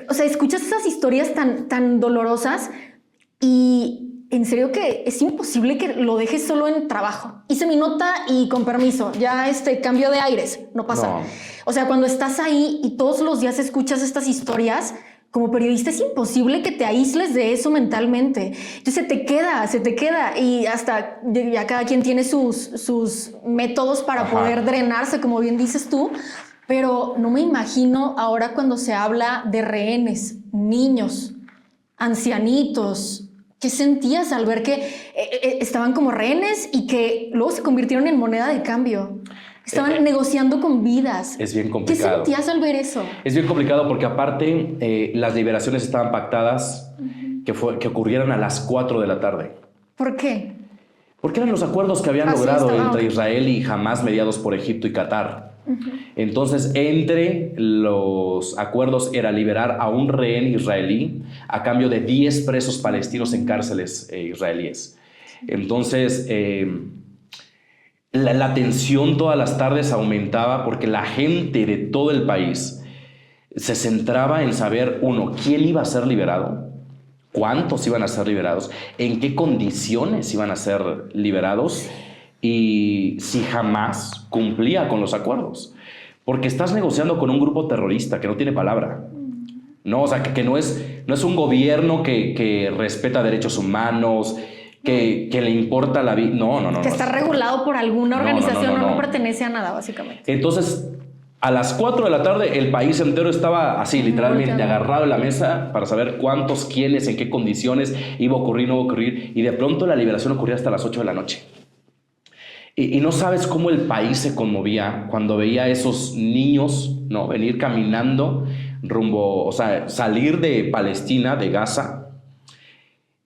A: O sea, escuchas esas historias tan dolorosas y en serio que es imposible que lo dejes solo en trabajo. Hice mi nota y con permiso, ya cambio de aires, no pasa. No. O sea, cuando estás ahí y todos los días escuchas estas historias, como periodista es imposible que te aísles de eso mentalmente. Entonces se te queda y hasta ya cada quien tiene sus métodos para poder drenarse, como bien dices tú. Pero no me imagino ahora cuando se habla de rehenes, niños, ancianitos. ¿Qué sentías al ver que estaban como rehenes y que luego se convirtieron en moneda de cambio? Estaban negociando con vidas.
B: Es bien complicado.
A: ¿Qué sentías al ver eso?
B: Es bien complicado porque aparte las liberaciones estaban pactadas que ocurrieran a las 4 de la tarde.
A: ¿Por qué?
B: Porque eran los acuerdos que habían logrado entre Israel y Hamás mediados por Egipto y Qatar. Entonces, entre los acuerdos era liberar a un rehén israelí a cambio de 10 presos palestinos en cárceles israelíes. Entonces, la tensión todas las tardes aumentaba porque la gente de todo el país se centraba en saber, uno, quién iba a ser liberado, cuántos iban a ser liberados, en qué condiciones iban a ser liberados y si Hamás cumplía con los acuerdos. Porque estás negociando con un grupo terrorista que no tiene palabra. No, o sea, que no es un gobierno que respeta derechos humanos, que le importa la vida. No.
A: Que está regulado por alguna organización, no pertenece a nada, básicamente.
B: Entonces, a las 4 de la tarde, el país entero estaba así, literalmente agarrado en la mesa para saber cuántos, quiénes, en qué condiciones iba a ocurrir, no iba a ocurrir. Y de pronto la liberación ocurría hasta las 8 de la noche. Y no sabes cómo el país se conmovía cuando veía a esos niños, ¿no?, venir caminando rumbo, o sea, salir de Palestina, de Gaza,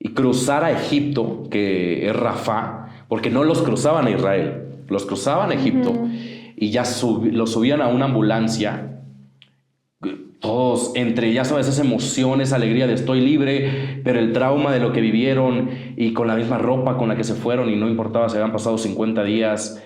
B: y cruzar a Egipto, que es Rafah, porque no los cruzaban a Israel, los cruzaban a Egipto y ya los subían a una ambulancia. Todos entre, ya sabes, esas emociones, alegría de estoy libre, pero el trauma de lo que vivieron y con la misma ropa con la que se fueron y no importaba si habían pasado 50 días.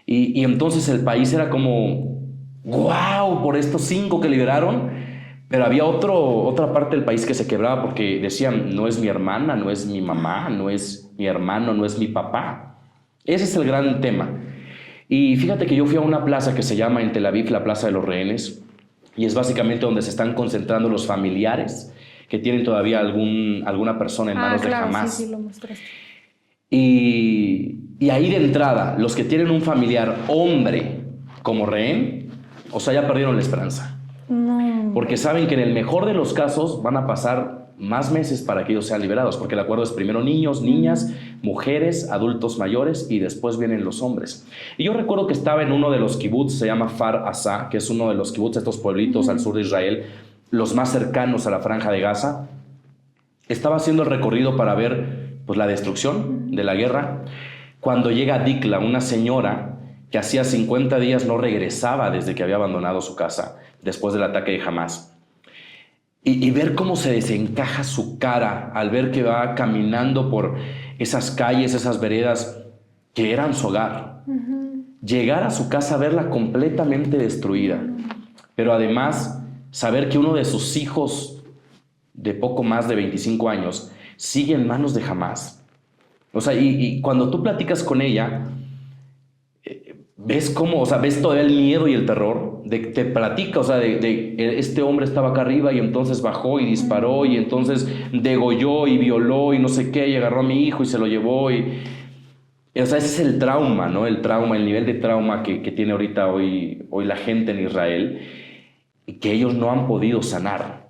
B: Y entonces el país era como, wow, por estos 5 que liberaron, pero había otra parte del país que se quebraba porque decían, no es mi hermana, no es mi mamá, no es mi hermano, no es mi papá. Ese es el gran tema. Y fíjate que yo fui a una plaza que se llama en Tel Aviv, la Plaza de los Rehenes, y es básicamente donde se están concentrando los familiares que tienen todavía alguna persona en manos de Hamás.
A: Sí, lo mostraste.
B: Y ahí de entrada, los que tienen un familiar hombre como rehén, o sea, ya perdieron la esperanza.
A: No.
B: Porque saben que en el mejor de los casos van a pasar más meses para que ellos sean liberados, porque el acuerdo es primero niños, niñas, mujeres, adultos mayores y después vienen los hombres. Y yo recuerdo que estaba en uno de los kibbutz, se llama Far Asa, que es uno de los kibbutz, estos pueblitos al sur de Israel, los más cercanos a la Franja de Gaza. Estaba haciendo el recorrido para ver pues, la destrucción de la guerra, cuando llega Dikla, una señora que hacía 50 días no regresaba desde que había abandonado su casa después del ataque de Hamás. Y ver cómo se desencaja su cara al ver que va caminando por esas calles, esas veredas que eran su hogar. Llegar a su casa, verla completamente destruida. Pero además, saber que uno de sus hijos, de poco más de 25 años, sigue en manos de Hamás. O sea, y cuando tú platicas con ella, ves cómo, o sea, ves todo el miedo y el terror, te platica, o sea, de este hombre estaba acá arriba y entonces bajó y disparó y entonces degolló y violó y no sé qué y agarró a mi hijo y se lo llevó y o sea, ese es el trauma, ¿no? El trauma, el nivel de trauma que tiene ahorita hoy la gente en Israel y que ellos no han podido sanar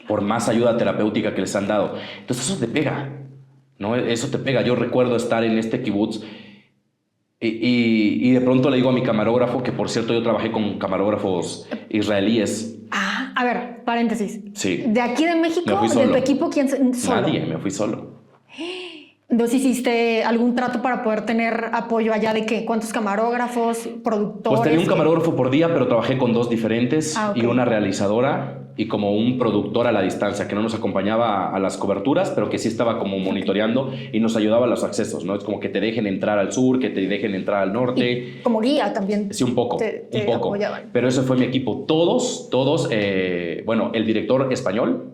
B: por más ayuda terapéutica que les han dado. Entonces eso te pega, ¿no? Eso te pega. Yo recuerdo estar en este kibutz y de pronto le digo a mi camarógrafo, que por cierto yo trabajé con camarógrafos israelíes.
A: Ah, a ver, paréntesis.
B: Sí.
A: ¿De aquí de México, de tu equipo, quién solo?
B: Nadie, me fui solo.
A: Entonces, ¿hiciste algún trato para poder tener apoyo allá de qué? ¿Cuántos camarógrafos, productores?
B: Pues tenía un camarógrafo por día, pero trabajé con 2 diferentes y una realizadora y como un productor a la distancia que no nos acompañaba a las coberturas, pero que sí estaba como monitoreando y nos ayudaba a los accesos, ¿no? Es como que te dejen entrar al sur, que te dejen entrar al norte.
A: Y como guía también.
B: Sí, un poco.
A: Te
B: un poco.
A: Apoyaban.
B: Pero ese fue mi equipo. Todos, bueno, el director español,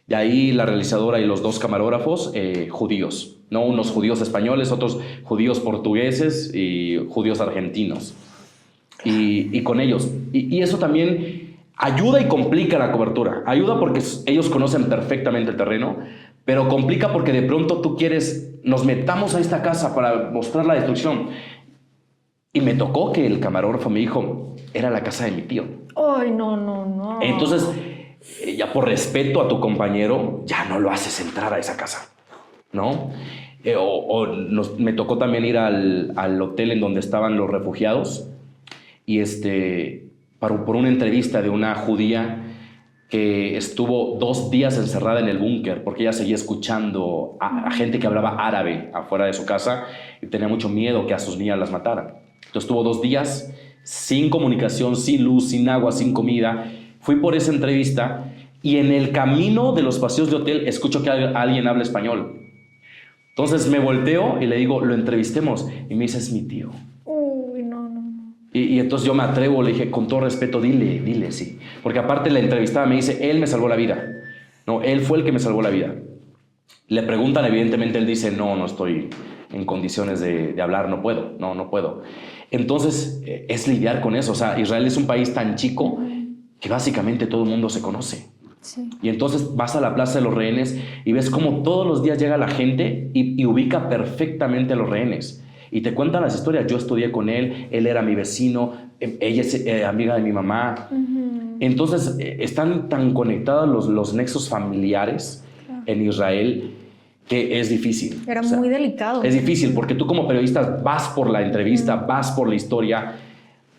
B: de ahí la realizadora y los 2 camarógrafos judíos, ¿no? Unos judíos españoles, otros judíos portugueses y judíos argentinos. Y con ellos. Y eso también ayuda y complica la cobertura. Ayuda porque ellos conocen perfectamente el terreno, pero complica porque de pronto tú quieres, nos metamos a esta casa para mostrar la destrucción. Y me tocó que el camarógrafo me dijo, era la casa de mi tío.
A: Ay, no.
B: Entonces, ya por respeto a tu compañero, ya no lo haces entrar a esa casa, ¿no? Me tocó también ir al hotel en donde estaban los refugiados y por una entrevista de una judía que estuvo 2 días encerrada en el búnker porque ella seguía escuchando a gente que hablaba árabe afuera de su casa y tenía mucho miedo que a sus niñas las mataran. Entonces estuvo 2 días sin comunicación, sin luz, sin agua, sin comida. Fui por esa entrevista y en el camino de los pasillos de hotel escucho que alguien habla español. Entonces me volteo y le digo, lo entrevistemos. Y me dice, es mi tío.
A: Uy, no.
B: Y entonces yo me atrevo, le dije, con todo respeto, dile, sí. Porque aparte la entrevistada me dice, él me salvó la vida. No, él fue el que me salvó la vida. Le preguntan, evidentemente él dice, no estoy en condiciones de hablar, no puedo. Entonces es lidiar con eso. O sea, Israel es un país tan chico que básicamente todo el mundo se conoce.
A: Sí.
B: Y entonces vas a la Plaza de los Rehenes y ves cómo todos los días llega la gente y ubica perfectamente a los rehenes. Y te cuentan las historias. Yo estudié con él era mi vecino, ella es amiga de mi mamá. Entonces están tan conectados los nexos familiares en Israel que es difícil.
A: Era muy delicado.
B: Es difícil porque tú como periodista vas por la entrevista, vas por la historia,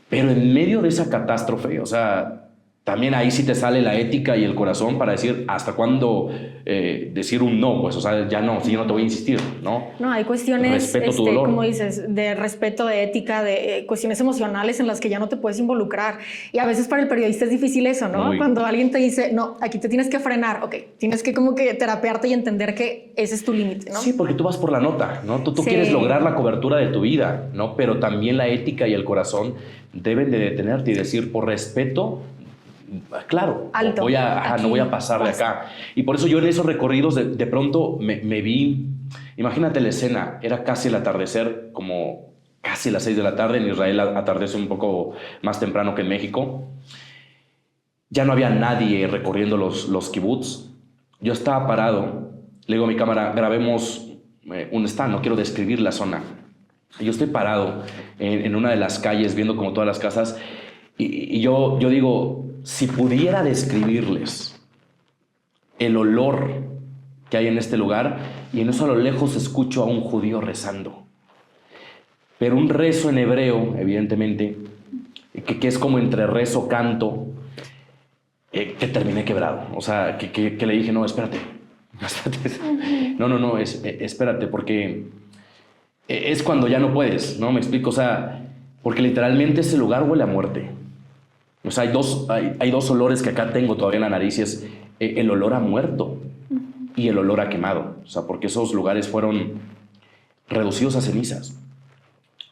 B: pero en medio de esa catástrofe, o sea, también ahí sí te sale la ética y el corazón para decir hasta cuándo decir un no, pues, o sea, ya no, si yo no te voy a insistir, ¿no?
A: No, hay cuestiones,
B: Respeto tu dolor.
A: como dices, de respeto, de ética, de cuestiones emocionales en las que ya no te puedes involucrar. Y a veces para el periodista es difícil eso, ¿no?
B: Muy.
A: Cuando alguien te dice, no, aquí te tienes que frenar, ok, tienes que como que terapearte y entender que ese es tu límite, ¿no?
B: Sí, porque tú vas por la nota, ¿no? Tú
A: Sí.
B: quieres lograr la cobertura de tu vida, ¿no? Pero también la ética y el corazón deben de detenerte y decir, por respeto, claro,
A: Alto.
B: no voy a pasar de acá. Y por eso yo en esos recorridos de pronto me vi, imagínate la escena, era casi el atardecer, como casi las 6 de la tarde, en Israel atardece un poco más temprano que en México. Ya no había nadie recorriendo los kibbutz. Yo estaba parado, le digo a mi cámara, grabemos un stand, no quiero describir la zona. Y yo estoy parado en una de las calles viendo como todas las casas y yo digo, si pudiera describirles el olor que hay en este lugar, y en eso a lo lejos escucho a un judío rezando. Pero un rezo en hebreo, evidentemente, que es como entre rezo, canto, que terminé quebrado. O sea, que le dije, no, espérate. No, espérate, porque es cuando ya no puedes, ¿no? Me explico, o sea, porque literalmente ese lugar huele a muerte. O sea, hay dos olores que acá tengo todavía en la nariz, y es el olor a muerto y el olor a quemado. O sea, porque esos lugares fueron reducidos a cenizas.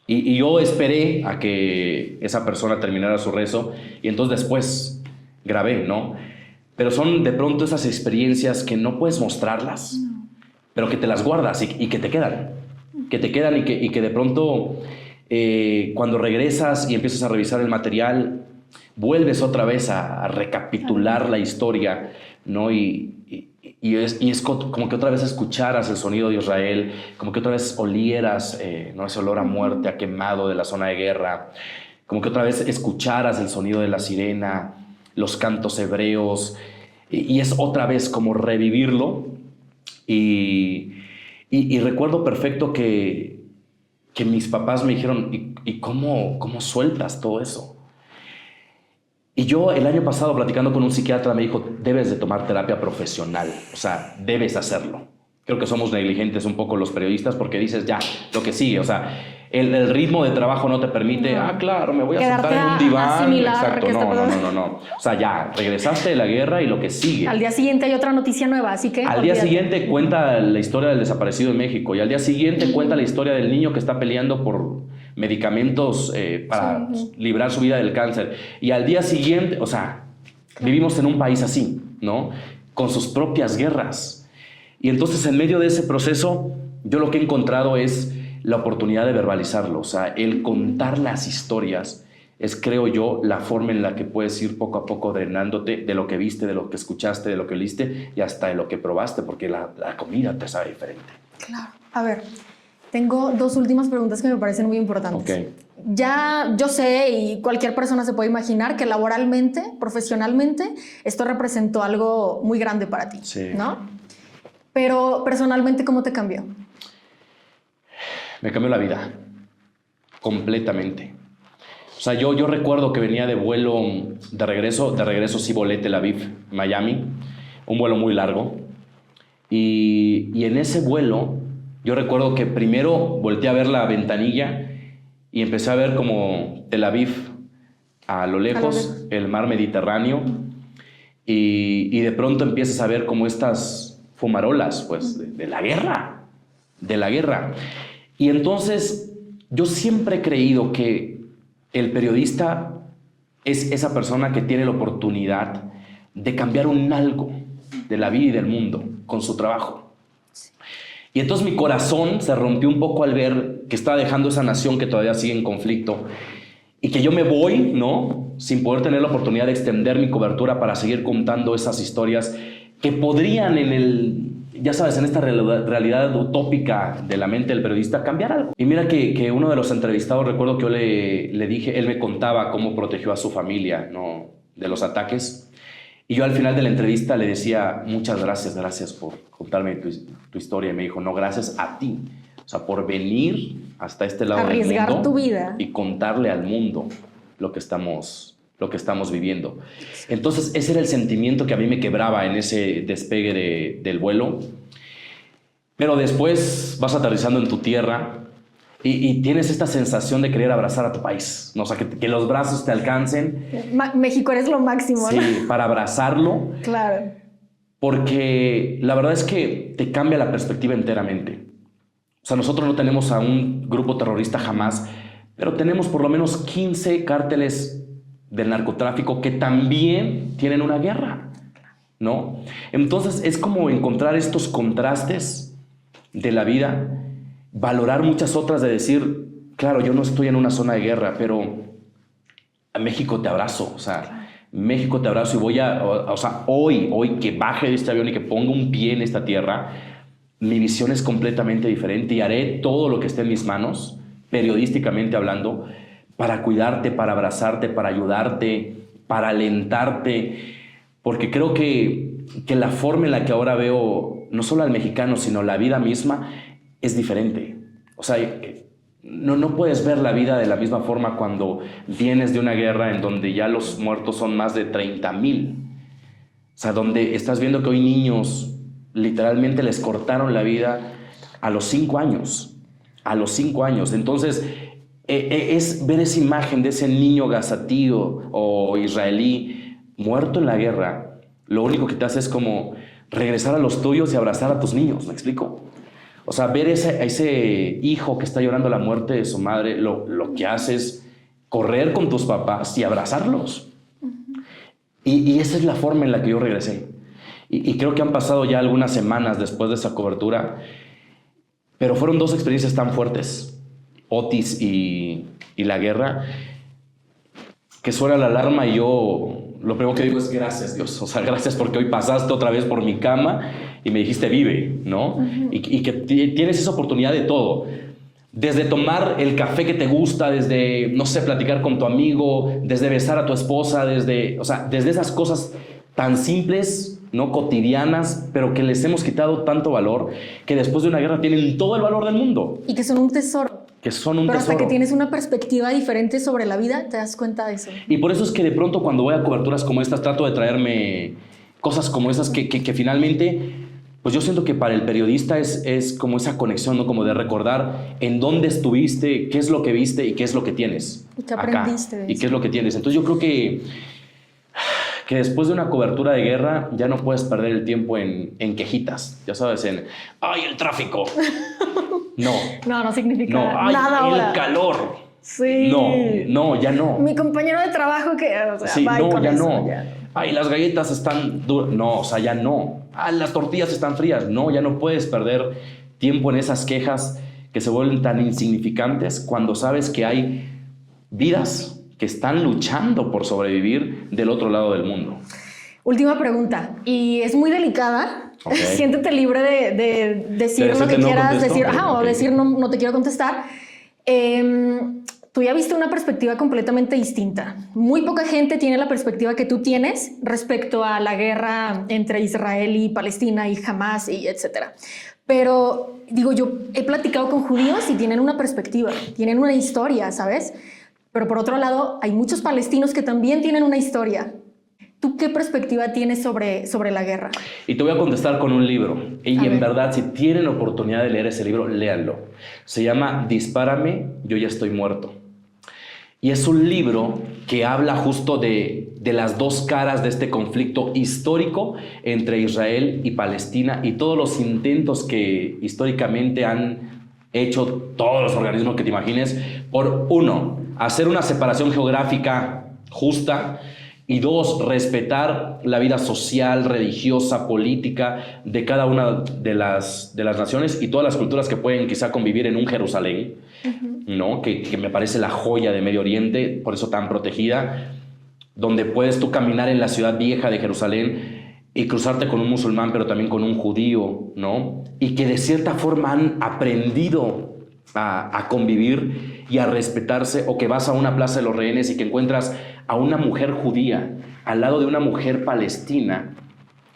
B: Y yo esperé a que esa persona terminara su rezo y entonces después grabé, ¿no? Pero son de pronto esas experiencias que no puedes mostrarlas, pero que te las guardas y que te quedan. Que te quedan y que de pronto cuando regresas y empiezas a revisar el material, vuelves otra vez a recapitular la historia, ¿no? Y es como que otra vez escucharas el sonido de Israel, como que otra vez olieras, ¿no? Ese olor a muerte, a quemado de la zona de guerra, como que otra vez escucharas el sonido de la sirena, los cantos hebreos, y es otra vez como revivirlo. Y recuerdo perfecto que mis papás me dijeron, ¿y cómo sueltas todo eso? Y yo el año pasado, platicando con un psiquiatra, me dijo, debes de tomar terapia profesional, o sea, debes hacerlo. Creo que somos negligentes un poco los periodistas porque dices, ya, lo que sigue, o sea, el ritmo de trabajo no te permite, claro, me voy a sentar en un diván. Exacto, no. O sea, ya, regresaste de la guerra y lo que sigue.
A: Al día siguiente hay otra noticia nueva, así que...
B: Al día siguiente cuenta la historia del desaparecido en México y al día siguiente cuenta la historia del niño que está peleando por medicamentos para librar su vida del cáncer. Y al día siguiente, o sea, vivimos en un país así, ¿no? Con sus propias guerras. Y entonces en medio de ese proceso, yo lo que he encontrado es la oportunidad de verbalizarlo. O sea, el contar las historias es, creo yo, la forma en la que puedes ir poco a poco drenándote de lo que viste, de lo que escuchaste, de lo que leíste y hasta de lo que probaste, porque la comida te sabe diferente.
A: Claro. A ver, tengo dos últimas preguntas que me parecen muy importantes.
B: Okay.
A: Ya yo sé, y cualquier persona se puede imaginar, que laboralmente, profesionalmente, esto representó algo muy grande para ti,
B: sí,
A: ¿no? Pero personalmente, ¿cómo te cambió?
B: Me cambió la vida, completamente. O sea, yo recuerdo que venía de vuelo de regreso sí volé Tel Aviv, Miami, un vuelo muy largo. Y en ese vuelo, yo recuerdo que primero volteé a ver la ventanilla y empecé a ver como Tel Aviv a lo lejos, el mar Mediterráneo, y de pronto empiezas a ver como estas fumarolas, pues, de la guerra, Y entonces yo siempre he creído que el periodista es esa persona que tiene la oportunidad de cambiar un algo de la vida y del mundo con su trabajo. Y entonces mi corazón se rompió un poco al ver que estaba dejando esa nación que todavía sigue en conflicto y que yo me voy, ¿no? Sin poder tener la oportunidad de extender mi cobertura para seguir contando esas historias que podrían ya sabes, en esta realidad utópica de la mente del periodista, cambiar algo. Y mira que uno de los entrevistados, recuerdo que yo le dije, él me contaba cómo protegió a su familia, ¿no?, de los ataques. Y yo al final de la entrevista le decía, muchas gracias por contarme tu historia. Y me dijo, no, gracias a ti. O sea, por venir hasta este lado del mundo.
A: Arriesgar tu vida.
B: Y contarle al mundo lo que estamos lo que estamos viviendo. Entonces, ese era el sentimiento que a mí me quebraba en ese despegue del vuelo. Pero después vas aterrizando en tu tierra y tienes esta sensación de querer abrazar a tu país, ¿no? O sea, que los brazos te alcancen.
A: México eres lo máximo, ¿no?
B: Sí, para abrazarlo.
A: Claro.
B: Porque la verdad es que te cambia la perspectiva enteramente. O sea, nosotros no tenemos a un grupo terrorista jamás, pero tenemos por lo menos 15 cárteles del narcotráfico que también tienen una guerra, ¿no? Entonces es como encontrar estos contrastes de la vida, valorar muchas otras, de decir, claro, yo no estoy en una zona de guerra, pero a México te abrazo, o sea, México te abrazo y voy o sea, hoy que baje de este avión y que ponga un pie en esta tierra, mi visión es completamente diferente y haré todo lo que esté en mis manos, periodísticamente hablando, para cuidarte, para abrazarte, para ayudarte, para alentarte, porque creo que la forma en la que ahora veo no solo al mexicano, sino la vida misma es diferente. O sea, no puedes ver la vida de la misma forma cuando vienes de una guerra en donde ya los muertos son más de 30,000. O sea, donde estás viendo que hoy niños literalmente les cortaron la vida a los 5 años. A los 5 años. Entonces, es ver esa imagen de ese niño gazatío o israelí muerto en la guerra. Lo único que te hace es como regresar a los tuyos y abrazar a tus niños, ¿me explico? O sea, ver a ese hijo que está llorando la muerte de su madre, lo que hace es correr con tus papás y abrazarlos. Y esa es la forma en la que yo regresé. Y creo que han pasado ya algunas semanas después de esa cobertura, pero fueron 2 experiencias tan fuertes, Otis y la guerra, que suena la alarma y yo lo primero que digo es gracias, Dios. O sea, gracias porque hoy pasaste otra vez por mi cama y me dijiste vive, ¿no? Y que tienes esa oportunidad de todo. Desde tomar el café que te gusta, desde, no sé, platicar con tu amigo, desde besar a tu esposa, desde esas cosas tan simples, ¿no? Cotidianas, pero que les hemos quitado tanto valor, que después de una guerra tienen todo el valor del mundo.
A: Y que son un tesoro.
B: Que son un
A: Pero
B: tesoro.
A: hasta que tienes una perspectiva diferente sobre la vida, te das cuenta de eso.
B: Y por eso es que de pronto cuando voy a coberturas como estas, trato de traerme cosas como esas que finalmente, pues yo siento que para el periodista es como esa conexión, ¿no? Como de recordar en dónde estuviste, qué es lo que viste y qué es lo que tienes.
A: Y qué aprendiste de eso.
B: Y qué es lo que tienes. Entonces yo creo que después de una cobertura de guerra ya no puedes perder el tiempo en quejitas, ya sabes, ¡ay, el tráfico! No
A: significa
B: ¡ay,
A: nada ahora.
B: el calor!
A: Sí.
B: No, ya no.
A: Mi compañero de trabajo que... O sea,
B: Sí,
A: con
B: ya
A: eso,
B: no.
A: Ya.
B: ¡Ay, las galletas están duras! No, o sea, ya no. Las tortillas están frías. No, ya no puedes perder tiempo en esas quejas que se vuelven tan insignificantes cuando sabes que hay vidas que están luchando por sobrevivir del otro lado del mundo.
A: Última pregunta, y es muy delicada. Okay. Siéntete libre de decir lo que
B: no
A: quieras,
B: contesto,
A: decir,
B: okay.
A: O decir no te quiero contestar. Tú ya viste una perspectiva completamente distinta. Muy poca gente tiene la perspectiva que tú tienes respecto a la guerra entre Israel y Palestina y Hamas y etcétera. Pero digo, yo he platicado con judíos y tienen una perspectiva, tienen una historia, ¿sabes? Pero por otro lado, hay muchos palestinos que también tienen una historia. ¿Tú qué perspectiva tienes sobre la guerra?
B: Y te voy a contestar con un libro. Y en verdad, si tienen oportunidad de leer ese libro, léanlo. Se llama Dispárame, yo ya estoy muerto. Y es un libro que habla justo de las dos caras de este conflicto histórico entre Israel y Palestina y todos los intentos que históricamente han hecho todos los organismos que te imagines por, 1, hacer una separación geográfica justa, y 2, respetar la vida social, religiosa, política de cada una de las naciones y todas las culturas que pueden quizá convivir en un Jerusalén, ¿no? Que me parece la joya de Medio Oriente, por eso tan protegida, donde puedes tú caminar en la ciudad vieja de Jerusalén y cruzarte con un musulmán, pero también con un judío, ¿no? Y que de cierta forma han aprendido a convivir y a respetarse, o que vas a una plaza de los rehenes y que encuentras a una mujer judía al lado de una mujer palestina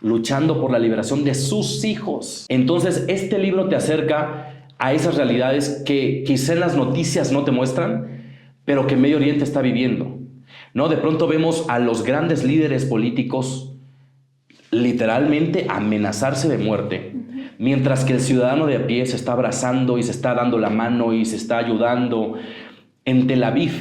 B: luchando por la liberación de sus hijos. Entonces, este libro te acerca a esas realidades que quizá en las noticias no te muestran, pero que Medio Oriente está viviendo. ¿no? De pronto vemos a los grandes líderes políticos literalmente amenazarse de muerte, mientras que el ciudadano de a pie se está abrazando y se está dando la mano y se está ayudando. En Tel Aviv,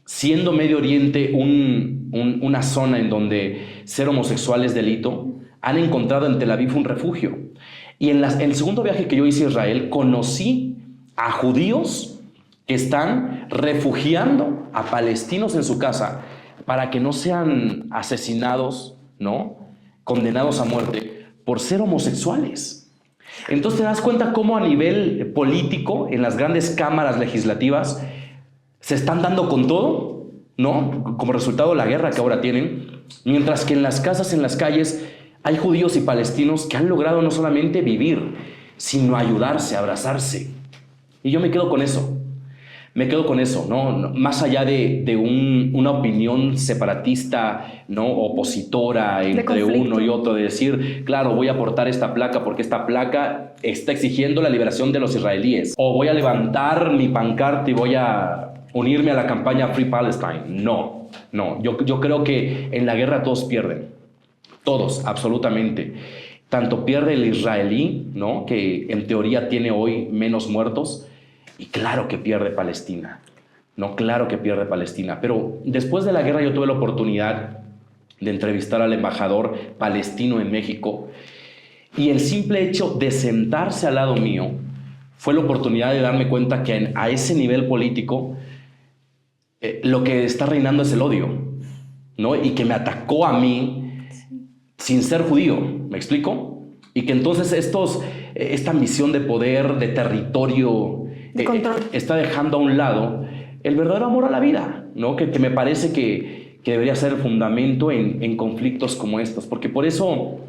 B: siendo Medio Oriente una zona en donde ser homosexual es delito, han encontrado en Tel Aviv un refugio. Y en el segundo viaje que yo hice a Israel, conocí a judíos que están refugiando a palestinos en su casa para que no sean asesinados, ¿no? Condenados a muerte por ser homosexuales. Entonces te das cuenta cómo a nivel político, en las grandes cámaras legislativas, se están dando con todo, ¿no? Como resultado de la guerra que ahora tienen, mientras que en las casas, en las calles, hay judíos y palestinos que han logrado no solamente vivir, sino ayudarse, abrazarse. Y yo me quedo con eso. Me quedo con eso, ¿no? Más allá de una opinión separatista, ¿no? Opositora entre uno y otro, de decir, claro, voy a aportar esta placa porque esta placa está exigiendo la liberación de los israelíes. O voy a levantar mi pancarta y voy a unirme a la campaña Free Palestine. No. Yo creo que en la guerra todos pierden. Todos, absolutamente. Tanto pierde el israelí, ¿no? Que en teoría tiene hoy menos muertos, y claro que pierde Palestina, ¿no? Claro que pierde Palestina. Pero después de la guerra yo tuve la oportunidad de entrevistar al embajador palestino en México, y el simple hecho de sentarse al lado mío fue la oportunidad de darme cuenta que a ese nivel político lo que está reinando es el odio, ¿no? Y que me atacó a mí sin ser judío, ¿me explico? Y que entonces esta ambición de poder, de territorio,
A: de control,
B: está dejando a un lado el verdadero amor a la vida, ¿no? Que me parece que debería ser el fundamento en conflictos como estos, porque por eso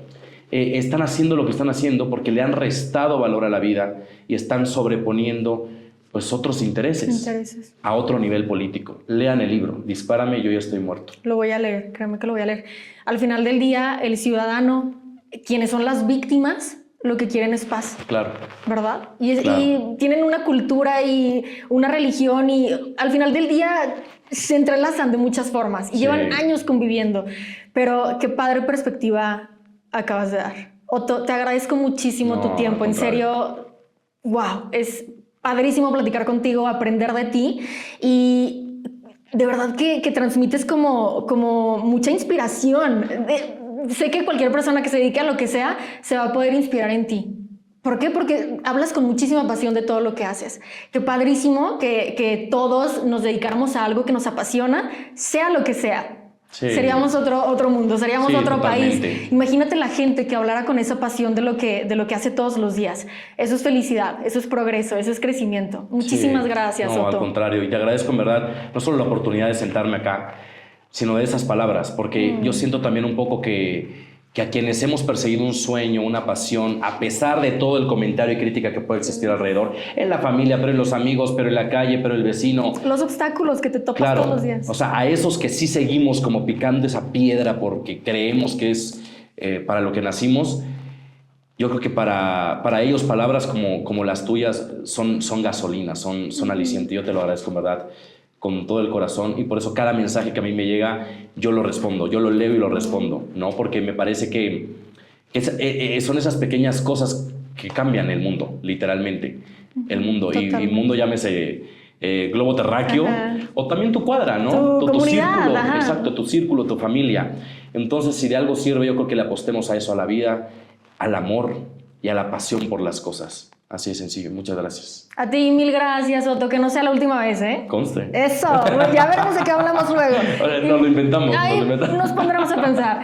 B: están haciendo lo que están haciendo, porque le han restado valor a la vida y están sobreponiendo pues otros intereses a otro nivel político. Lean el libro, Dispárame, yo ya estoy muerto.
A: Lo voy a leer, créeme que lo voy a leer. Al final del día, el ciudadano, quienes son las víctimas, lo que quieren es paz.
B: Claro.
A: ¿Verdad?
B: Claro.
A: Y tienen una cultura y una religión, y al final del día se entrelazan de muchas formas y llevan años conviviendo. Pero qué padre perspectiva acabas de dar. Otto, te agradezco muchísimo tu tiempo. En serio, wow, es padrísimo platicar contigo, aprender de ti, y de verdad que transmites como mucha inspiración. Sé que cualquier persona que se dedique a lo que sea se va a poder inspirar en ti. ¿Por qué? Porque hablas con muchísima pasión de todo lo que haces. Qué padrísimo que todos nos dedicáramos a algo que nos apasiona, sea lo que sea. Sí. Seríamos otro mundo, seríamos otro totalmente. País. Imagínate la gente que hablara con esa pasión de lo que hace todos los días. Eso es felicidad, eso es progreso, eso es crecimiento. Muchísimas gracias, Otto.
B: No, al contrario, y te agradezco en verdad no solo la oportunidad de sentarme acá, sino de esas palabras, porque yo siento también un poco que a quienes hemos perseguido un sueño, una pasión, a pesar de todo el comentario y crítica que puede existir alrededor, en la familia, pero en los amigos, pero en la calle, pero el vecino.
A: Los obstáculos que te topas todos los días.
B: O sea, a esos que sí seguimos como picando esa piedra porque creemos que es para lo que nacimos, yo creo que para ellos palabras como las tuyas son gasolina, son aliciente. Yo te lo agradezco, en verdad, con todo el corazón, y por eso cada mensaje que a mí me llega, yo lo respondo, yo lo leo y lo respondo, ¿no? Porque me parece que son esas pequeñas cosas que cambian el mundo, literalmente, el mundo. Y mundo llámese globo terráqueo, o también tu cuadra, ¿no? Tu círculo, exacto, tu círculo, tu familia. Entonces, si de algo sirve, yo creo que le apostemos a eso, a la vida, al amor y a la pasión por las cosas. Así de sencillo. Muchas gracias.
A: A ti, mil gracias, Otto. Que no sea la última vez, ¿eh?
B: Conste.
A: Eso. Ya veremos de qué hablamos luego.
B: Nos lo inventamos.
A: Nos pondremos a pensar.